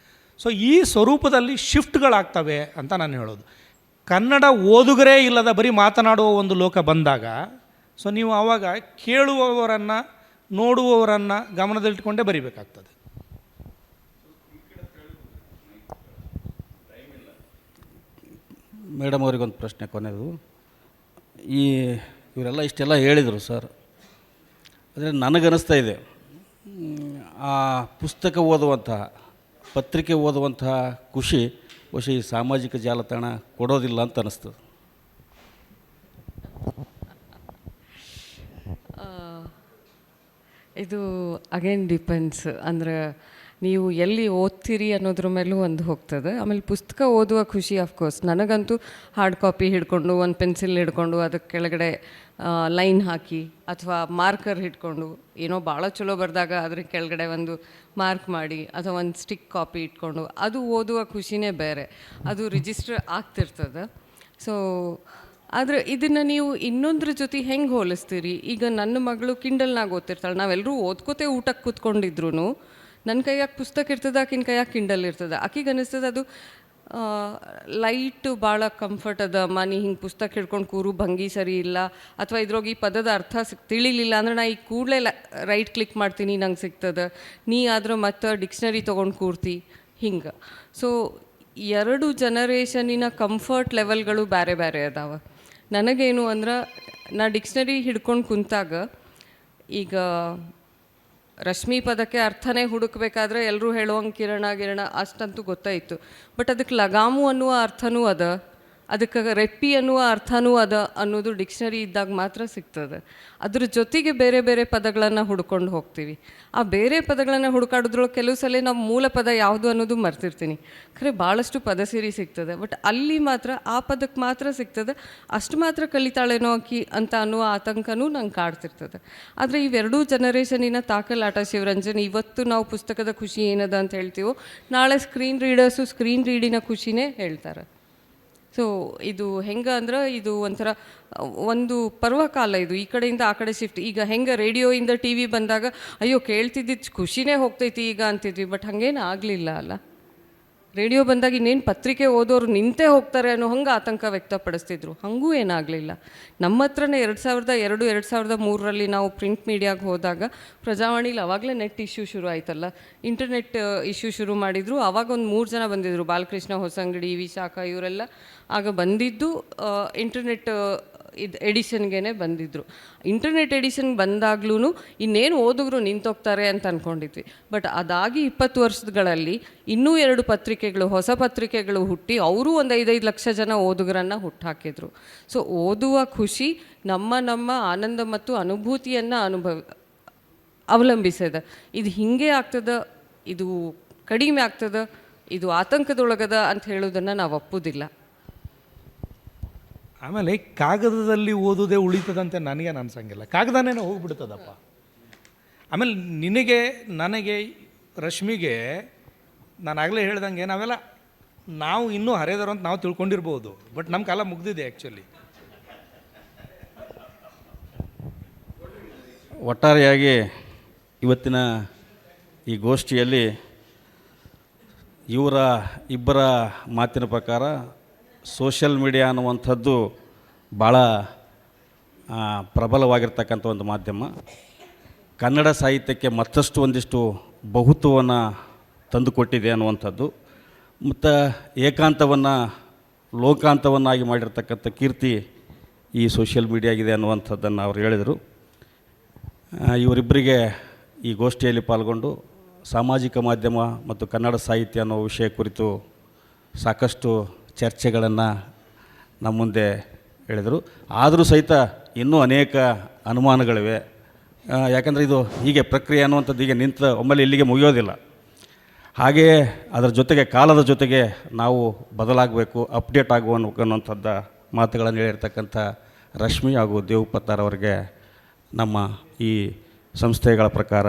ಸೊ ಈ ಸ್ವರೂಪದಲ್ಲಿ ಶಿಫ್ಟ್ಗಳಾಗ್ತವೆ ಅಂತ ನಾನು ಹೇಳೋದು. ಕನ್ನಡ ಓದುಗರೇ ಇಲ್ಲದ ಬರೀ ಮಾತನಾಡುವ ಒಂದು ಲೋಕ ಬಂದಾಗ, ಸೊ ನೀವು ಆವಾಗ ಕೇಳುವವರನ್ನು ನೋಡುವವರನ್ನು ಗಮನದಲ್ಲಿಟ್ಕೊಂಡೇ ಬರಿಬೇಕಾಗ್ತದೆ. ಮೇಡಮ್ ಅವ್ರಿಗೊಂದು ಪ್ರಶ್ನೆ ಕೊನೆಯದು. ಇವರೆಲ್ಲ ಇಷ್ಟೆಲ್ಲ ಹೇಳಿದರು ಸರ್, ಆದರೆ ನನಗನ್ನಿಸ್ತಾ ಇದೆ ಆ ಪುಸ್ತಕ ಓದುವಂತಹ, ಪತ್ರಿಕೆ ಓದುವಂತಹ ಖುಷಿ ಬಹುಶಃ ಈ ಸಾಮಾಜಿಕ ಜಾಲತಾಣ ಕೊಡೋದಿಲ್ಲ ಅಂತ ಅನ್ನಿಸ್ತದೆ. ಇದು ಅಗೇನ್ ಡಿಪೆಂಡ್ಸ್. ಅಂದರೆ ನೀವು ಎಲ್ಲಿ ಓದ್ತೀರಿ ಅನ್ನೋದ್ರ ಮೇಲೂ ಒಂದು ಹೋಗ್ತದೆ. ಆಮೇಲೆ ಪುಸ್ತಕ ಓದುವ ಖುಷಿ ಅಫ್ಕೋರ್ಸ್ ನನಗಂತೂ ಹಾರ್ಡ್ ಕಾಪಿ ಹಿಡ್ಕೊಂಡು, ಒಂದು ಪೆನ್ಸಿಲ್ ಹಿಡ್ಕೊಂಡು, ಅದಕ್ಕೆ ಕೆಳಗಡೆ ಲೈನ್ ಹಾಕಿ ಅಥವಾ ಮಾರ್ಕರ್ ಹಿಡ್ಕೊಂಡು, ಏನೋ ಭಾಳ ಚಲೋ ಬರೆದಾಗ ಅದ್ರ ಕೆಳಗಡೆ ಒಂದು ಮಾರ್ಕ್ ಮಾಡಿ, ಅಥವಾ ಒಂದು ಸ್ಟಿಕ್ ಕಾಪಿ ಇಟ್ಕೊಂಡು ಅದು ಓದುವ ಖುಷಿನೇ ಬೇರೆ. ಅದು ರಿಜಿಸ್ಟರ್ ಆಗ್ತಿರ್ತದೆ. ಸೊ ಆದರೆ ಇದನ್ನು ನೀವು ಇನ್ನೊಂದ್ರ ಜೊತೆ ಹೆಂಗೆ ಹೋಲಿಸ್ತೀರಿ? ಈಗ ನನ್ನ ಮಗಳು ಕಿಂಡಲ್ನಾಗ ಓದ್ತಿರ್ತಾಳೆ. ನಾವೆಲ್ಲರೂ ಓದ್ಕೋತೆ ಊಟಕ್ಕೆ ಕೂತ್ಕೊಂಡಿದ್ರು ನನ್ನ ಕೈಯಾಗ ಪುಸ್ತಕ ಇರ್ತದೆ, ಆಕಿನ ಕೈಯಾಗ ಕಿಂಡಲ್ ಇರ್ತದೆ. ಆಕಿಗೆ ಅನ್ನಿಸ್ತದೆ ಅದು ಲೈಟು ಭಾಳ ಕಂಫರ್ಟ್ ಅದ ನೀ ಹಿಂಗೆ ಪುಸ್ತಕ ಹಿಡ್ಕೊಂಡು ಕೂರು ಭಂಗಿ ಸರಿ ಇಲ್ಲ, ಅಥವಾ ಇದ್ರೊಳಗೆ ಈ ಪದದ ಅರ್ಥ ತಿಳಿಲಿಲ್ಲ ಅಂದ್ರೆ ನಾ ಈಗ ಕೂಡಲೇ ರೈಟ್ ಕ್ಲಿಕ್ ಮಾಡ್ತೀನಿ, ನಂಗೆ ಸಿಗ್ತದೆ. ನೀ ಆದ್ರೆ ಮತ್ತೆ ಡಿಕ್ಷ್ನರಿ ತೊಗೊಂಡು ಕೂರ್ತಿ ಹಿಂಗೆ. ಸೊ ಎರಡು ಜನರೇಷನಿನ ಕಂಫರ್ಟ್ ಲೆವೆಲ್ಗಳು ಬೇರೆ ಬೇರೆ ಅದಾವೆ. ನನಗೇನು ಅಂದ್ರೆ ನಾ ಡಿಕ್ಷ್ನರಿ ಹಿಡ್ಕೊಂಡು ಕುಂತಾಗ ಈಗ ರಶ್ಮಿ ಪದಕ್ಕೆ ಅರ್ಥನೇ ಹುಡುಕಬೇಕಾದ್ರೆ ಎಲ್ಲರೂ ಹೇಳುವಂಗೆ ಕಿರಣ ಗಿರಣ ಅಷ್ಟಂತೂ ಗೊತ್ತಾಯಿತು. ಬಟ್ ಅದಕ್ಕೆ ಲಗಾಮು ಅನ್ನುವ ಅರ್ಥನೂ ಅದ, ಅದಕ್ಕೆ ರೆಪ್ಪಿ ಅನ್ನುವ ಅರ್ಥನೂ ಅದ ಅನ್ನೋದು ಡಿಕ್ಷ್ನರಿ ಇದ್ದಾಗ ಮಾತ್ರ ಸಿಗ್ತದೆ. ಅದ್ರ ಜೊತೆಗೆ ಬೇರೆ ಬೇರೆ ಪದಗಳನ್ನು ಹುಡ್ಕೊಂಡು ಹೋಗ್ತೀವಿ. ಆ ಬೇರೆ ಪದಗಳನ್ನು ಹುಡುಕಾಡೋದ್ರೊಳಗೆ ಕೆಲವು ಸಲ ನಾವು ಮೂಲ ಪದ ಯಾವುದು ಅನ್ನೋದು ಮರ್ತಿರ್ತೀನಿ. ಖರೆ ಭಾಳಷ್ಟು ಪದ ಸೇರಿ ಸಿಗ್ತದೆ, ಬಟ್ ಅಲ್ಲಿ ಮಾತ್ರ ಆ ಪದಕ್ಕೆ ಮಾತ್ರ ಸಿಗ್ತದೆ. ಅಷ್ಟು ಮಾತ್ರ ಕಲಿತಾಳೇನೋ ಆಕಿ ಅಂತ ಅನ್ನುವ ಆತಂಕನೂ ನಂಗೆ ಕಾಡ್ತಿರ್ತದೆ. ಆದರೆ ಇವೆರಡೂ ಜನರೇಷನಿನ ತಾಕಲಾಟ ಶಿವರಂಜನ್. ಇವತ್ತು ನಾವು ಪುಸ್ತಕದ ಖುಷಿ ಏನದ ಅಂತ ಹೇಳ್ತೀವೋ, ನಾಳೆ ಸ್ಕ್ರೀನ್ ರೀಡರ್ಸು ಸ್ಕ್ರೀನ್ ರೀಡಿನ ಖುಷಿನೇ ಹೇಳ್ತಾರೆ. ಸೊ ಇದು ಹೆಂಗೆ ಅಂದ್ರೆ ಇದು ಒಂಥರ ಒಂದು ಪರ್ವಕಾಲ. ಇದು ಈ ಕಡೆಯಿಂದ ಆ ಕಡೆ ಶಿಫ್ಟ್. ಈಗ ಹೆಂಗೆ ರೇಡಿಯೋಯಿಂದ ಟಿ ವಿ ಬಂದಾಗ ಅಯ್ಯೋ ಕೇಳ್ತಿದ್ದಿದ್ದು ಖುಷಿನೇ ಹೋಗ್ತೈತಿ ಈಗ ಅಂತಿದ್ವಿ, ಬಟ್ ಹಾಗೇನು ಆಗಲಿಲ್ಲ ಅಲ್ಲ. ರೇಡಿಯೋ ಬಂದಾಗ ಇನ್ನೇನು ಪತ್ರಿಕೆ ಓದೋರು ನಿಂತೇ ಹೋಗ್ತಾರೆ ಅನ್ನೋ ಹಂಗೆ ಆತಂಕ ವ್ಯಕ್ತಪಡಿಸ್ತಿದ್ರು. ಹಾಗೂ ಏನಾಗಲಿಲ್ಲ. ನಮ್ಮ ಹತ್ರನೇ 2002-2003 ನಾವು ಪ್ರಿಂಟ್ ಮೀಡಿಯಾಗೆ ಹೋದಾಗ ಪ್ರಜಾವಾಣಿಲಿ ಅವಾಗಲೇ ನೆಟ್ ಇಶ್ಯೂ ಶುರು ಆಯ್ತಲ್ಲ, ಇಂಟರ್ನೆಟ್ ಇಶ್ಯೂ ಶುರು ಮಾಡಿದರು. ಆವಾಗ ಒಂದು 3 ಜನ ಬಂದಿದ್ದರು, ಬಾಲಕೃಷ್ಣ ಹೊಸಂಗಡಿ, ವಿಶಾಖ, ಇವರೆಲ್ಲ ಆಗ ಬಂದಿದ್ದು ಇಂಟರ್ನೆಟ್ ಎಡಿಷನ್ಗೆ ಬಂದಿದ್ದರು. ಇಂಟರ್ನೆಟ್ ಎಡಿಷನ್ ಬಂದಾಗ್ಲೂ ಇನ್ನೇನು ಓದುಗರು ನಿಂತೋಗ್ತಾರೆ ಅಂತ ಅಂದ್ಕೊಂಡಿದ್ವಿ. ಬಟ್ ಅದಾಗಿ 20 ವರ್ಷಗಳಲ್ಲಿ ಇನ್ನೂ 2 ಪತ್ರಿಕೆಗಳು, ಹೊಸ ಪತ್ರಿಕೆಗಳು ಹುಟ್ಟಿ ಅವರು ಒಂದು 5 ಲಕ್ಷ ಜನ ಓದುಗರನ್ನು ಹುಟ್ಟಾಕಿದ್ರು. ಸೊ ಓದುವ ಖುಷಿ ನಮ್ಮ ಆನಂದ ಮತ್ತು ಅನುಭೂತಿಯನ್ನು ಅವಲಂಬಿಸಿದೆ. ಇದು ಹೀಗೆ ಆಗ್ತದೆ, ಇದು ಕಡಿಮೆ ಆಗ್ತದೆ, ಇದು ಆತಂಕದೊಳಗದ ಅಂತ ಹೇಳೋದನ್ನು ನಾವು ಒಪ್ಪೋದಿಲ್ಲ. ಆಮೇಲೆ ಕಾಗದದಲ್ಲಿ ಓದೋದೇ ಉಳಿತದಂತೆ ನನಗೆ ಅನ್ಸಂಗಿಲ್ಲ. ಕಾಗದನೇ ಹೋಗ್ಬಿಡ್ತದಪ್ಪ. ಆಮೇಲೆ ನಿನಗೆ, ನನಗೆ, ರಶ್ಮಿಗೆ ನಾನು ಆಗಲೇ ಹೇಳ್ದಂಗೆ ನಾವು ಇನ್ನೂ ಹರಿದವರು ಅಂತ ನಾವು ತಿಳ್ಕೊಂಡಿರ್ಬೋದು, ಬಟ್ ನಮ್ಮ ಕಾಲ ಮುಗ್ದಿದೆ ಆ್ಯಕ್ಚುಲಿ. ಒಟ್ಟಾರೆಯಾಗಿ ಇವತ್ತಿನ ಈ ಗೋಷ್ಠಿಯಲ್ಲಿ ಇಬ್ಬರ ಮಾತಿನ ಪ್ರಕಾರ ಸೋಷಿಯಲ್ ಮೀಡಿಯಾ ಅನ್ನುವಂಥದ್ದು ಭಾಳ ಪ್ರಬಲವಾಗಿರ್ತಕ್ಕಂಥ ಒಂದು ಮಾಧ್ಯಮ. ಕನ್ನಡ ಸಾಹಿತ್ಯಕ್ಕೆ ಮತ್ತಷ್ಟು ಒಂದಿಷ್ಟು ಬಹುತ್ವವನ್ನು ತಂದುಕೊಟ್ಟಿದೆ ಅನ್ನುವಂಥದ್ದು, ಮತ್ತು ಏಕಾಂತವನ್ನು ಲೋಕಾಂತವನ್ನಾಗಿ ಮಾಡಿರ್ತಕ್ಕಂಥ ಕೀರ್ತಿ ಈ ಸೋಷಿಯಲ್ ಮೀಡಿಯಾಗಿದೆ ಅನ್ನುವಂಥದ್ದನ್ನು ಅವರು ಹೇಳಿದರು. ಇವರಿಬ್ಬರಿಗೆ ಈ ಗೋಷ್ಠಿಯಲ್ಲಿ ಪಾಲ್ಗೊಂಡು ಸಾಮಾಜಿಕ ಮಾಧ್ಯಮ ಮತ್ತು ಕನ್ನಡ ಸಾಹಿತ್ಯ ಅನ್ನೋ ವಿಷಯ ಕುರಿತು ಸಾಕಷ್ಟು ಚರ್ಚೆಗಳನ್ನು ನಮ್ಮ ಮುಂದೆ ಹೇಳಿದರು. ಆದರೂ ಸಹಿತ ಇನ್ನೂ ಅನೇಕ ಅನುಮಾನಗಳಿವೆ. ಯಾಕಂದರೆ ಇದು ಹೀಗೆ ಪ್ರಕ್ರಿಯೆ ಅನ್ನುವಂಥದ್ದು ಹೀಗೆ ಒಮ್ಮೆಲೆ ಇಲ್ಲಿಗೆ ಮುಗಿಯೋದಿಲ್ಲ. ಹಾಗೆಯೇ ಅದರ ಜೊತೆಗೆ ಕಾಲದ ಜೊತೆಗೆ ನಾವು ಬದಲಾಗಬೇಕು, ಅಪ್ಡೇಟ್ ಅನ್ನುವಂಥದ್ದ ಮಾತುಗಳನ್ನು ಹೇಳಿರ್ತಕ್ಕಂಥ ರಶ್ಮಿ ಹಾಗೂ ದೇವಪತ್ತಾರ್ ಅವರಿಗೆ ನಮ್ಮ ಈ ಸಂಸ್ಥೆಗಳ ಪ್ರಕಾರ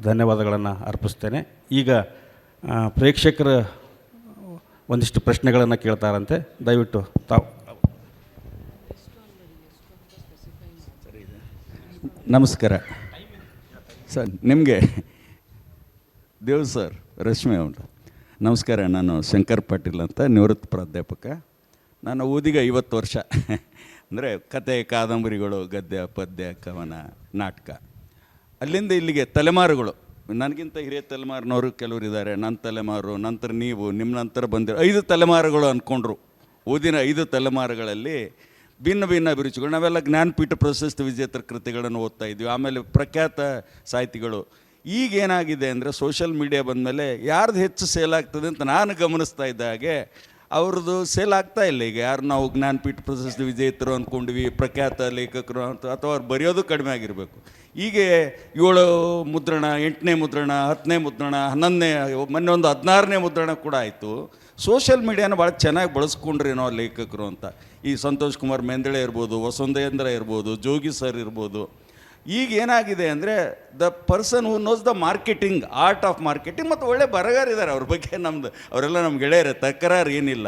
ಧನ್ಯವಾದಗಳನ್ನು ಅರ್ಪಿಸ್ತೇನೆ. ಈಗ ಪ್ರೇಕ್ಷಕರು ಒಂದಿಷ್ಟು ಪ್ರಶ್ನೆಗಳನ್ನು ಕೇಳ್ತಾರಂತೆ, ದಯವಿಟ್ಟು ತಾವು. ನಮಸ್ಕಾರ ಸರ್, ನಿಮಗೆ ದೇವ್ ಸರ್, ರಶ್ಮಿ ಅವರು ನಮಸ್ಕಾರ. ನಾನು ಶಂಕರ್ ಪಾಟೀಲ್ ಅಂತ, ನಿವೃತ್ತ ಪ್ರಾಧ್ಯಾಪಕ. ನಾನು ಓದಿಗ 50 ವರ್ಷ. ಅಂದರೆ ಕತೆ, ಕಾದಂಬರಿಗಳು, ಗದ್ಯ, ಪದ್ಯ, ಕವನ, ನಾಟಕ, ಅಲ್ಲಿಂದ ಇಲ್ಲಿಗೆ ತಲೆಮಾರುಗಳು. ನನಗಿಂತ ಹಿರಿಯ ತಲೆಮಾರಿನವರು ಕೆಲವರು ಇದ್ದಾರೆ, ನನ್ನ ತಲೆಮಾರು, ನಂತರ ನೀವು, ನಿಮ್ಮ ನಂತರ ಬಂದಿರೋ 5 ತಲೆಮಾರುಗಳು ಅಂದ್ಕೊಂಡ್ರು. ಓದಿನ 5 ತಲೆಮಾರುಗಳಲ್ಲಿ ಭಿನ್ನ ಭಿನ್ನ ಅಭಿರುಚಿಗಳು. ನಾವೆಲ್ಲ ಜ್ಞಾನಪೀಠ ಪ್ರಶಸ್ತಿ ವಿಜೇತರ ಕೃತಿಗಳನ್ನು ಓದ್ತಾ ಇದ್ವಿ. ಆಮೇಲೆ ಪ್ರಖ್ಯಾತ ಸಾಹಿತಿಗಳು. ಈಗೇನಾಗಿದೆ ಅಂದರೆ ಸೋಷಿಯಲ್ ಮೀಡಿಯಾ ಬಂದಮೇಲೆ ಯಾರ್ದು ಹೆಚ್ಚು ಸೇಲ್ ಆಗ್ತದೆ ಅಂತ ನಾನು ಗಮನಿಸ್ತಾ ಇದ್ದ ಹಾಗೆ ಅವ್ರದ್ದು ಸೇಲ್ ಆಗ್ತಾ ಇಲ್ಲ. ಈಗ ಯಾರು ನಾವು ಜ್ಞಾನಪೀಠ ಪ್ರಶಸ್ತಿ ವಿಜೇತರು ಅಂದ್ಕೊಂಡ್ವಿ, ಪ್ರಖ್ಯಾತ ಲೇಖಕರು ಅಂತ, ಅಥವಾ ಅವ್ರು ಬರೆಯೋದು ಕಡಿಮೆ ಆಗಿರಬೇಕು. ಹೀಗೆ 7 ಮುದ್ರಣ, 8ನೇ ಮುದ್ರಣ, 10ನೇ ಮುದ್ರಣ, 11ನೇ, ಮೊನ್ನೆ ಒಂದು 16ನೇ ಮುದ್ರಣ ಕೂಡ ಆಯಿತು. ಸೋಷಿಯಲ್ ಮೀಡಿಯಾನ ಭಾಳ ಚೆನ್ನಾಗಿ ಬಳಸ್ಕೊಂಡ್ರೇನೋ ಲೇಖಕರು ಅಂತ. ಈ ಸಂತೋಷ್ ಕುಮಾರ್ ಮೆಂದಳೆ ಇರ್ಬೋದು, ವಸುಂಧೇಂದ್ರ ಇರ್ಬೋದು, ಜೋಗಿ ಸರ್ ಇರ್ಬೋದು. ಈಗ ಏನಾಗಿದೆ ಅಂದರೆ the person who knows the marketing, art of marketing, ಮತ್ತು ಒಳ್ಳೆ ಬರಗಾರಿದ್ದಾರೆ. ಅವ್ರ ಬಗ್ಗೆ ಅವರೆಲ್ಲ ನಮ್ಮ ಗೆಳೆಯರೇ, ತಕರಾರು ಏನಿಲ್ಲ.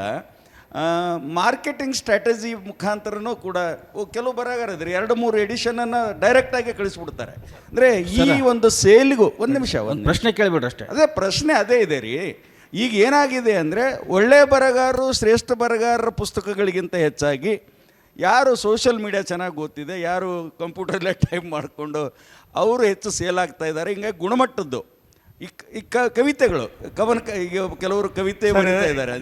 ಮಾರ್ಕೆಟಿಂಗ್ ಸ್ಟ್ರಾಟಜಿ ಮುಖಾಂತರನೂ ಕೂಡ ಕೆಲವು ಬರಗಾರಿದ್ದಾರೆ. 2-3 ಎಡಿಷನನ್ನು ಡೈರೆಕ್ಟಾಗಿ ಕಳಿಸ್ಬಿಡ್ತಾರೆ. ಅಂದರೆ ಈ ಒಂದು ಸೇಲಿಗೂ ಒಂದು ನಿಮಿಷ, ಒಂದು ಪ್ರಶ್ನೆ ಕೇಳಿಬಿಡ್ರಿ ಅಷ್ಟೇ. ಅದೇ ಪ್ರಶ್ನೆ ಅದೇ ಇದೆ ರೀ. ಈಗ ಏನಾಗಿದೆ ಅಂದರೆ ಒಳ್ಳೆಯ ಬರಹಗಾರರು ಶ್ರೇಷ್ಠ ಬರಹಗಾರರ ಪುಸ್ತಕಗಳಿಗಿಂತ ಹೆಚ್ಚಾಗಿ ಯಾರು ಸೋಷಿಯಲ್ ಮೀಡಿಯಾ ಚೆನ್ನಾಗಿ ಗೊತ್ತಿದೆ, ಯಾರು ಕಂಪ್ಯೂಟರಲ್ಲೇ ಟೈಪ್ ಮಾಡಿಕೊಂಡು ಅವರು ಹೆಚ್ಚು ಸೇಲ್ ಆಗ್ತಾ ಇದ್ದಾರೆ. ಹಿಂಗಾಗಿ ಗುಣಮಟ್ಟದ್ದು ಈ ಕವಿತೆಗಳು ಈಗ ಕೆಲವರು ಕವಿತೆ ಬರೀತಾ ಇದ್ದಾರೆ.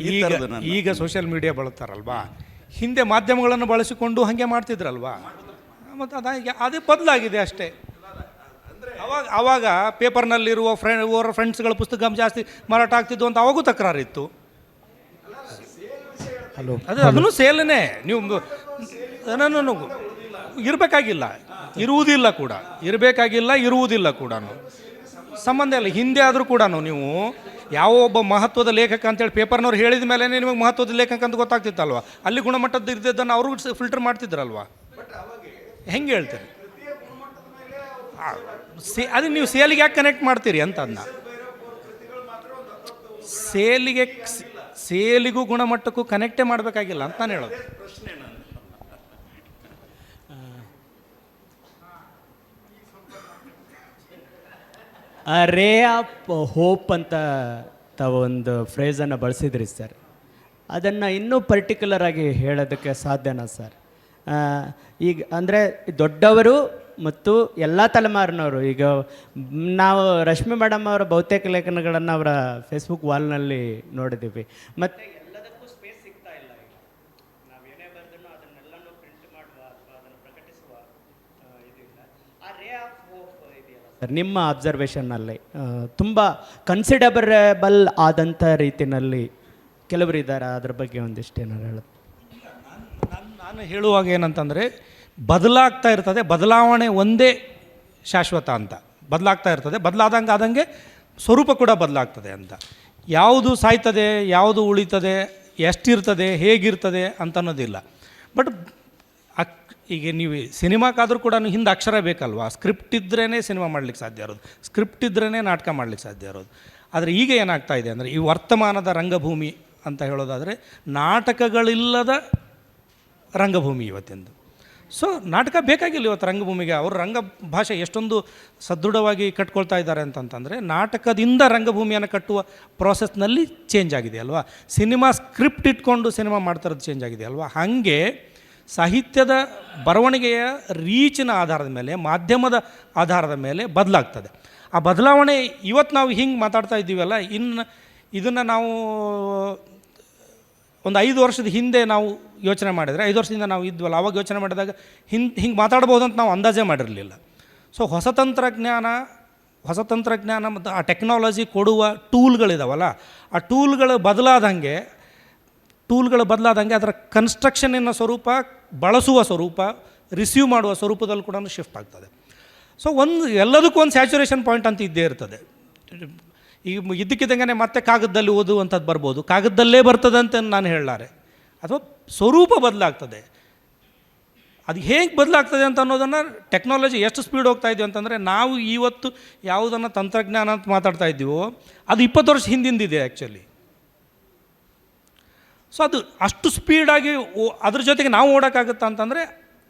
ಈಗ ಸೋಷಿಯಲ್ ಮೀಡಿಯಾ ಬಳಸ್ತಾರಲ್ವಾ, ಹಿಂದೆ ಮಾಧ್ಯಮಗಳನ್ನು ಬಳಸಿಕೊಂಡು ಹಾಗೆ ಮಾಡ್ತಿದ್ರಲ್ವಾ, ಮತ್ತು ಅದೇ ಬದಲಾಗಿದೆ ಅಷ್ಟೇ. ಅವಾಗ ಪೇಪರ್ನಲ್ಲಿರುವ ಫ್ರೆಂಡ್ಸ್ಗಳ ಪುಸ್ತಕ ಜಾಸ್ತಿ ಮಾರಾಟ ಆಗ್ತಿದ್ದು ಅಂತ ಅವಾಗೂ ತಕರಾರಿತ್ತು. ಅದನ್ನು ಸೇಲನೇ ನೀವು ನಾನು ಇರಬೇಕಾಗಿಲ್ಲ, ಇರುವುದಿಲ್ಲ ಕೂಡ ಸಂಬಂಧ ಇಲ್ಲ. ಹಿಂದೆ ಆದರೂ ಕೂಡ ನೀವು ಯಾವ ಒಬ್ಬ ಮಹತ್ವದ ಲೇಖಕ ಅಂತೇಳಿ ಪೇಪರ್ನವ್ರು ಹೇಳಿದ ಮೇಲೆ ನಿಮಗೆ ಮಹತ್ವದ ಲೇಖಕ ಅಂತ ಗೊತ್ತಾಗ್ತಿತ್ತಲ್ವ, ಅಲ್ಲಿ ಗುಣಮಟ್ಟದ್ದು ಇದ್ದದ್ದನ್ನು ಅವರು ಫಿಲ್ಟರ್ ಮಾಡ್ತಿದ್ರಲ್ವ. ಹೆಂಗೆ ಹೇಳ್ತೀರಿ ಅದು ನೀವು ಸೇಲಿಗೆ ಯಾಕೆ ಕನೆಕ್ಟ್ ಮಾಡ್ತೀರಿ ಅಂತ ಅದನ್ನ ಸೇಲಿಗೂ ಗುಣಮಟ್ಟಕ್ಕೂ ಕನೆಕ್ಟೇ ಮಾಡಬೇಕಾಗಿಲ್ಲ ಅಂತ ನಾನು ಹೇಳೋದು. ರೇ ಆಫ್ ಹೋಪ್ ಅಂತ ತಾವು ಒಂದು ಫ್ರೇಸನ್ನು ಬಳಸಿದ್ರಿ ಸರ್. ಅದನ್ನು ಇನ್ನೂ ಪರ್ಟಿಕ್ಯುಲರ್ ಆಗಿ ಹೇಳೋದಕ್ಕೆ ಸಾಧ್ಯನಾ ಸರ್? ಈಗ ಅಂದರೆ ದೊಡ್ಡವರು ಮತ್ತು ಎಲ್ಲ ತಲೆಮಾರಿನವರು, ಈಗ ನಾವು ರಶ್ಮಿ ಮೇಡಮ್ ಅವರ ಬಹುತೇಕ ಲೇಖನಗಳನ್ನು ಅವರ ಫೇಸ್ಬುಕ್ ವಾಲ್ನಲ್ಲಿ ನೋಡಿದ್ದೀವಿ. ಮತ್ತು ಎಲ್ಲದಕ್ಕೂ ಸ್ಪೇಸ್ ಸಿಗ್ತಾ ಇಲ್ಲ. ಈಗ ನಾವೇನೇ ಬರೆದೂ ಅದನ್ನೆಲ್ಲನೂ ಪ್ರಿಂಟ್ ಮಾಡುವ ಅಥವಾ ಅದನ್ನು ಪ್ರಕಟಿಸುವ ಇದಿಲ್ಲ. ಆ ರೇ ಆಫ್ ಹೋಪ್ ಇದೆಯಲ್ಲ ಸರ್, ನಿಮ್ಮ ಅಬ್ಸರ್ವೇಷನ್ನಲ್ಲಿ ತುಂಬ ಕನ್ಸಿಡರಬಲ್ ಆದಂಥ ರೀತಿಯಲ್ಲಿ ಕೆಲವರು ಇದ್ದಾರೆ. ಅದ್ರ ಬಗ್ಗೆ ಒಂದಿಷ್ಟು ಏನಾರು ಹೇಳೋದು. ನಾನು ಹೇಳುವಾಗ ಏನಂತಂದರೆ, ಬದಲಾಗ್ತಾ ಇರ್ತದೆ, ಬದಲಾವಣೆ ಒಂದೇ ಶಾಶ್ವತ ಅಂತ. ಬದಲಾಗ್ತಾ ಇರ್ತದೆ, ಬದಲಾದಂಗೆ ಸ್ವರೂಪ ಕೂಡ ಬದಲಾಗ್ತದೆ ಅಂತ. ಯಾವುದು ಸಾಯ್ತದೆ, ಯಾವುದು ಉಳಿತದೆ, ಎಷ್ಟಿರ್ತದೆ, ಹೇಗಿರ್ತದೆ ಅಂತ ಅನ್ನೋದಿಲ್ಲ. ಬಟ್ ಈಗ ನೀವು ಸಿನಿಮಾಕ್ಕಾದರೂ ಕೂಡ ಹಿಂದೆ ಅಕ್ಷರ ಬೇಕಲ್ವಾ. ಸ್ಕ್ರಿಪ್ಟ್ ಇದ್ರೇ ಸಿನಿಮಾ ಮಾಡಲಿಕ್ಕೆ ಸಾಧ್ಯ ಇರೋದು, ಸ್ಕ್ರಿಪ್ಟ್ ಇದ್ರೇ ನಾಟಕ ಮಾಡಲಿಕ್ಕೆ ಸಾಧ್ಯ ಇರೋದು. ಆದರೆ ಈಗ ಏನಾಗ್ತಾ ಇದೆ ಅಂದರೆ, ಈ ವರ್ತಮಾನದ ರಂಗಭೂಮಿ ಅಂತ ಹೇಳೋದಾದರೆ ನಾಟಕಗಳಿಲ್ಲದ ರಂಗಭೂಮಿ ಇವತ್ತಿಂದು. ಸೊ ನಾಟಕ ಬೇಕಾಗಿಲ್ಲ ಇವತ್ತು ರಂಗಭೂಮಿಗೆ. ಅವರು ರಂಗ ಭಾಷೆ ಎಷ್ಟೊಂದು ಸದೃಢವಾಗಿ ಕಟ್ಕೊಳ್ತಾ ಇದ್ದಾರೆ ಅಂತಂತಂದರೆ, ನಾಟಕದಿಂದ ರಂಗಭೂಮಿಯನ್ನು ಕಟ್ಟುವ ಪ್ರಾಸೆಸ್ನಲ್ಲಿ ಚೇಂಜ್ ಆಗಿದೆ ಅಲ್ವಾ. ಸಿನಿಮಾ ಸ್ಕ್ರಿಪ್ಟ್ ಇಟ್ಕೊಂಡು ಸಿನಿಮಾ ಮಾಡ್ತಾರದ್ದು ಚೇಂಜ್ ಆಗಿದೆ ಅಲ್ವಾ. ಹಾಗೆ ಸಾಹಿತ್ಯದ ಬರವಣಿಗೆಯ ರೀಚಿನ ಆಧಾರದ ಮೇಲೆ, ಮಾಧ್ಯಮದ ಆಧಾರದ ಮೇಲೆ ಬದಲಾಗ್ತದೆ. ಆ ಬದಲಾವಣೆ ಇವತ್ತು ನಾವು ಹಿಂಗೆ ಮಾತಾಡ್ತಾ ಇದ್ದೀವಲ್ಲ, ಇದನ್ನು ನಾವು ಒಂದು 5 ವರ್ಷದ ಹಿಂದೆ ನಾವು ಯೋಚನೆ ಮಾಡಿದರೆ, 5 ವರ್ಷದಿಂದ ನಾವು ಇದ್ವಲ್ಲ, ಅವಾಗ ಯೋಚನೆ ಮಾಡಿದಾಗ ಹಿಂಗೆ ಮಾತಾಡ್ಬೋದು ಅಂತ ನಾವು ಅಂದಾಜೇ ಮಾಡಿರಲಿಲ್ಲ. ಸೊ ಹೊಸ ತಂತ್ರಜ್ಞಾನ ಮತ್ತು ಆ ಟೆಕ್ನಾಲಜಿ ಕೊಡುವ ಟೂಲ್ಗಳಿದಾವಲ್ಲ, ಆ ಟೂಲ್ಗಳು ಬದಲಾದಂಗೆ ಅದರ ಕನ್ಸ್ಟ್ರಕ್ಷನಿನ ಸ್ವರೂಪ, ಬಳಸುವ ಸ್ವರೂಪ, ರಿಸೀವ್ ಮಾಡುವ ಸ್ವರೂಪದಲ್ಲಿ ಕೂಡ ಶಿಫ್ಟ್ ಆಗ್ತದೆ. ಸೊ ಎಲ್ಲದಕ್ಕೂ ಒಂದು ಸ್ಯಾಚುರೇಷನ್ ಪಾಯಿಂಟ್ ಅಂತ ಇದ್ದೇ ಇರ್ತದೆ. ಈಗ ಇದ್ದಕ್ಕಿದ್ದಂಗೆ ಮತ್ತೆ ಕಾಗದದಲ್ಲಿ ಓದುವಂಥದ್ದು ಬರ್ಬೋದು, ಕಾಗದದಲ್ಲೇ ಬರ್ತದೆ ಅಂತ ನಾನು ಹೇಳಲಾರೆ. ಅಥವಾ ಸ್ವರೂಪ ಬದಲಾಗ್ತದೆ. ಅದು ಹೇಗೆ ಬದಲಾಗ್ತದೆ ಅಂತ ಅನ್ನೋದನ್ನು, ಟೆಕ್ನಾಲಜಿ ಎಷ್ಟು ಸ್ಪೀಡ್ ಹೋಗ್ತಾ ಇದೆಯೋ ಅಂತಂದರೆ, ನಾವು ಇವತ್ತು ಯಾವುದನ್ನು ತಂತ್ರಜ್ಞಾನ ಅಂತ ಮಾತಾಡ್ತಾ ಇದ್ದೀವೋ ಅದು 20 ವರ್ಷ ಹಿಂದಿಂದಿದೆ ಆ್ಯಕ್ಚುಲಿ. ಸೊ ಅದು ಅಷ್ಟು ಸ್ಪೀಡಾಗಿ ಅದ್ರ ಜೊತೆಗೆ ನಾವು ಓಡೋಕ್ಕಾಗುತ್ತಾ ಅಂತಂದರೆ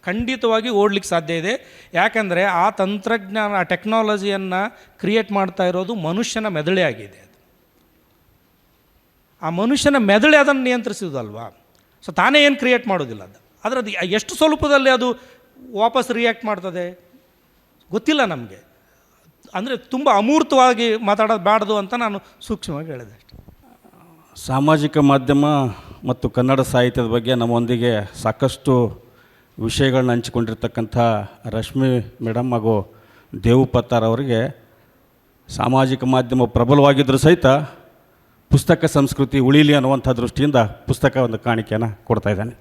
ಖಂಡಿತವಾಗಿ ಓಡಲಿಕ್ಕೆ ಸಾಧ್ಯ ಇದೆ. ಯಾಕೆಂದರೆ ಆ ತಂತ್ರಜ್ಞಾನ, ಆ ಟೆಕ್ನಾಲಜಿಯನ್ನು ಕ್ರಿಯೇಟ್ ಮಾಡ್ತಾ ಇರೋದು ಮನುಷ್ಯನ ಮೆದುಳೇ ಆಗಿದೆ. ಅದು ಆ ಮನುಷ್ಯನ ಮೆದುಳೇ ಅದನ್ನು ನಿಯಂತ್ರಿಸೋದಲ್ವಾ. ಸೊ ತಾನೇ ಏನು ಕ್ರಿಯೇಟ್ ಮಾಡೋದಿಲ್ಲ ಅದು. ಆದರೆ ಅದು ಎಷ್ಟು ಸ್ವಲ್ಪದಲ್ಲಿ ಅದು ವಾಪಸ್ ರಿಯಾಕ್ಟ್ ಮಾಡ್ತದೆ ಗೊತ್ತಿಲ್ಲ ನಮಗೆ. ಅಂದರೆ ತುಂಬ ಅಮೂರ್ತವಾಗಿ ಮಾತಾಡೋದು ಬಾರ್ದು ಅಂತ ನಾನು ಸೂಕ್ಷ್ಮವಾಗಿ ಹೇಳಿದೆ ಅಷ್ಟೆ. ಸಾಮಾಜಿಕ ಮಾಧ್ಯಮ ಮತ್ತು ಕನ್ನಡ ಸಾಹಿತ್ಯದ ಬಗ್ಗೆ ನಮ್ಮೊಂದಿಗೆ ಸಾಕಷ್ಟು ವಿಷಯಗಳನ್ನ ಹಂಚಿಕೊಂಡಿರ್ತಕ್ಕಂಥ ರಶ್ಮಿ ಮೇಡಮ್ ಹಾಗೂ ದೇವು ಪತ್ತಾರ್ ಅವರಿಗೆ ಸಾಮಾಜಿಕ ಮಾಧ್ಯಮ ಪ್ರಬಲವಾಗಿದ್ದರೂ ಸಹಿತ ಪುಸ್ತಕ ಸಂಸ್ಕೃತಿ ಉಳಿಲಿ ಅನ್ನುವಂಥ ದೃಷ್ಟಿಯಿಂದ ಪುಸ್ತಕ ಒಂದು ಕಾಣಿಕೆಯನ್ನು ಕೊಡ್ತಾ ಇದ್ದಾನೆ.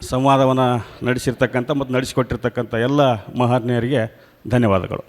ಸಂವಾದವನ್ನು ನಡೆಸಿರ್ತಕ್ಕಂಥ ಮತ್ತು ನಡೆಸಿಕೊಟ್ಟಿರ್ತಕ್ಕಂಥ ಎಲ್ಲ ಮಹನೀಯರಿಗೆ ಧನ್ಯವಾದಗಳು.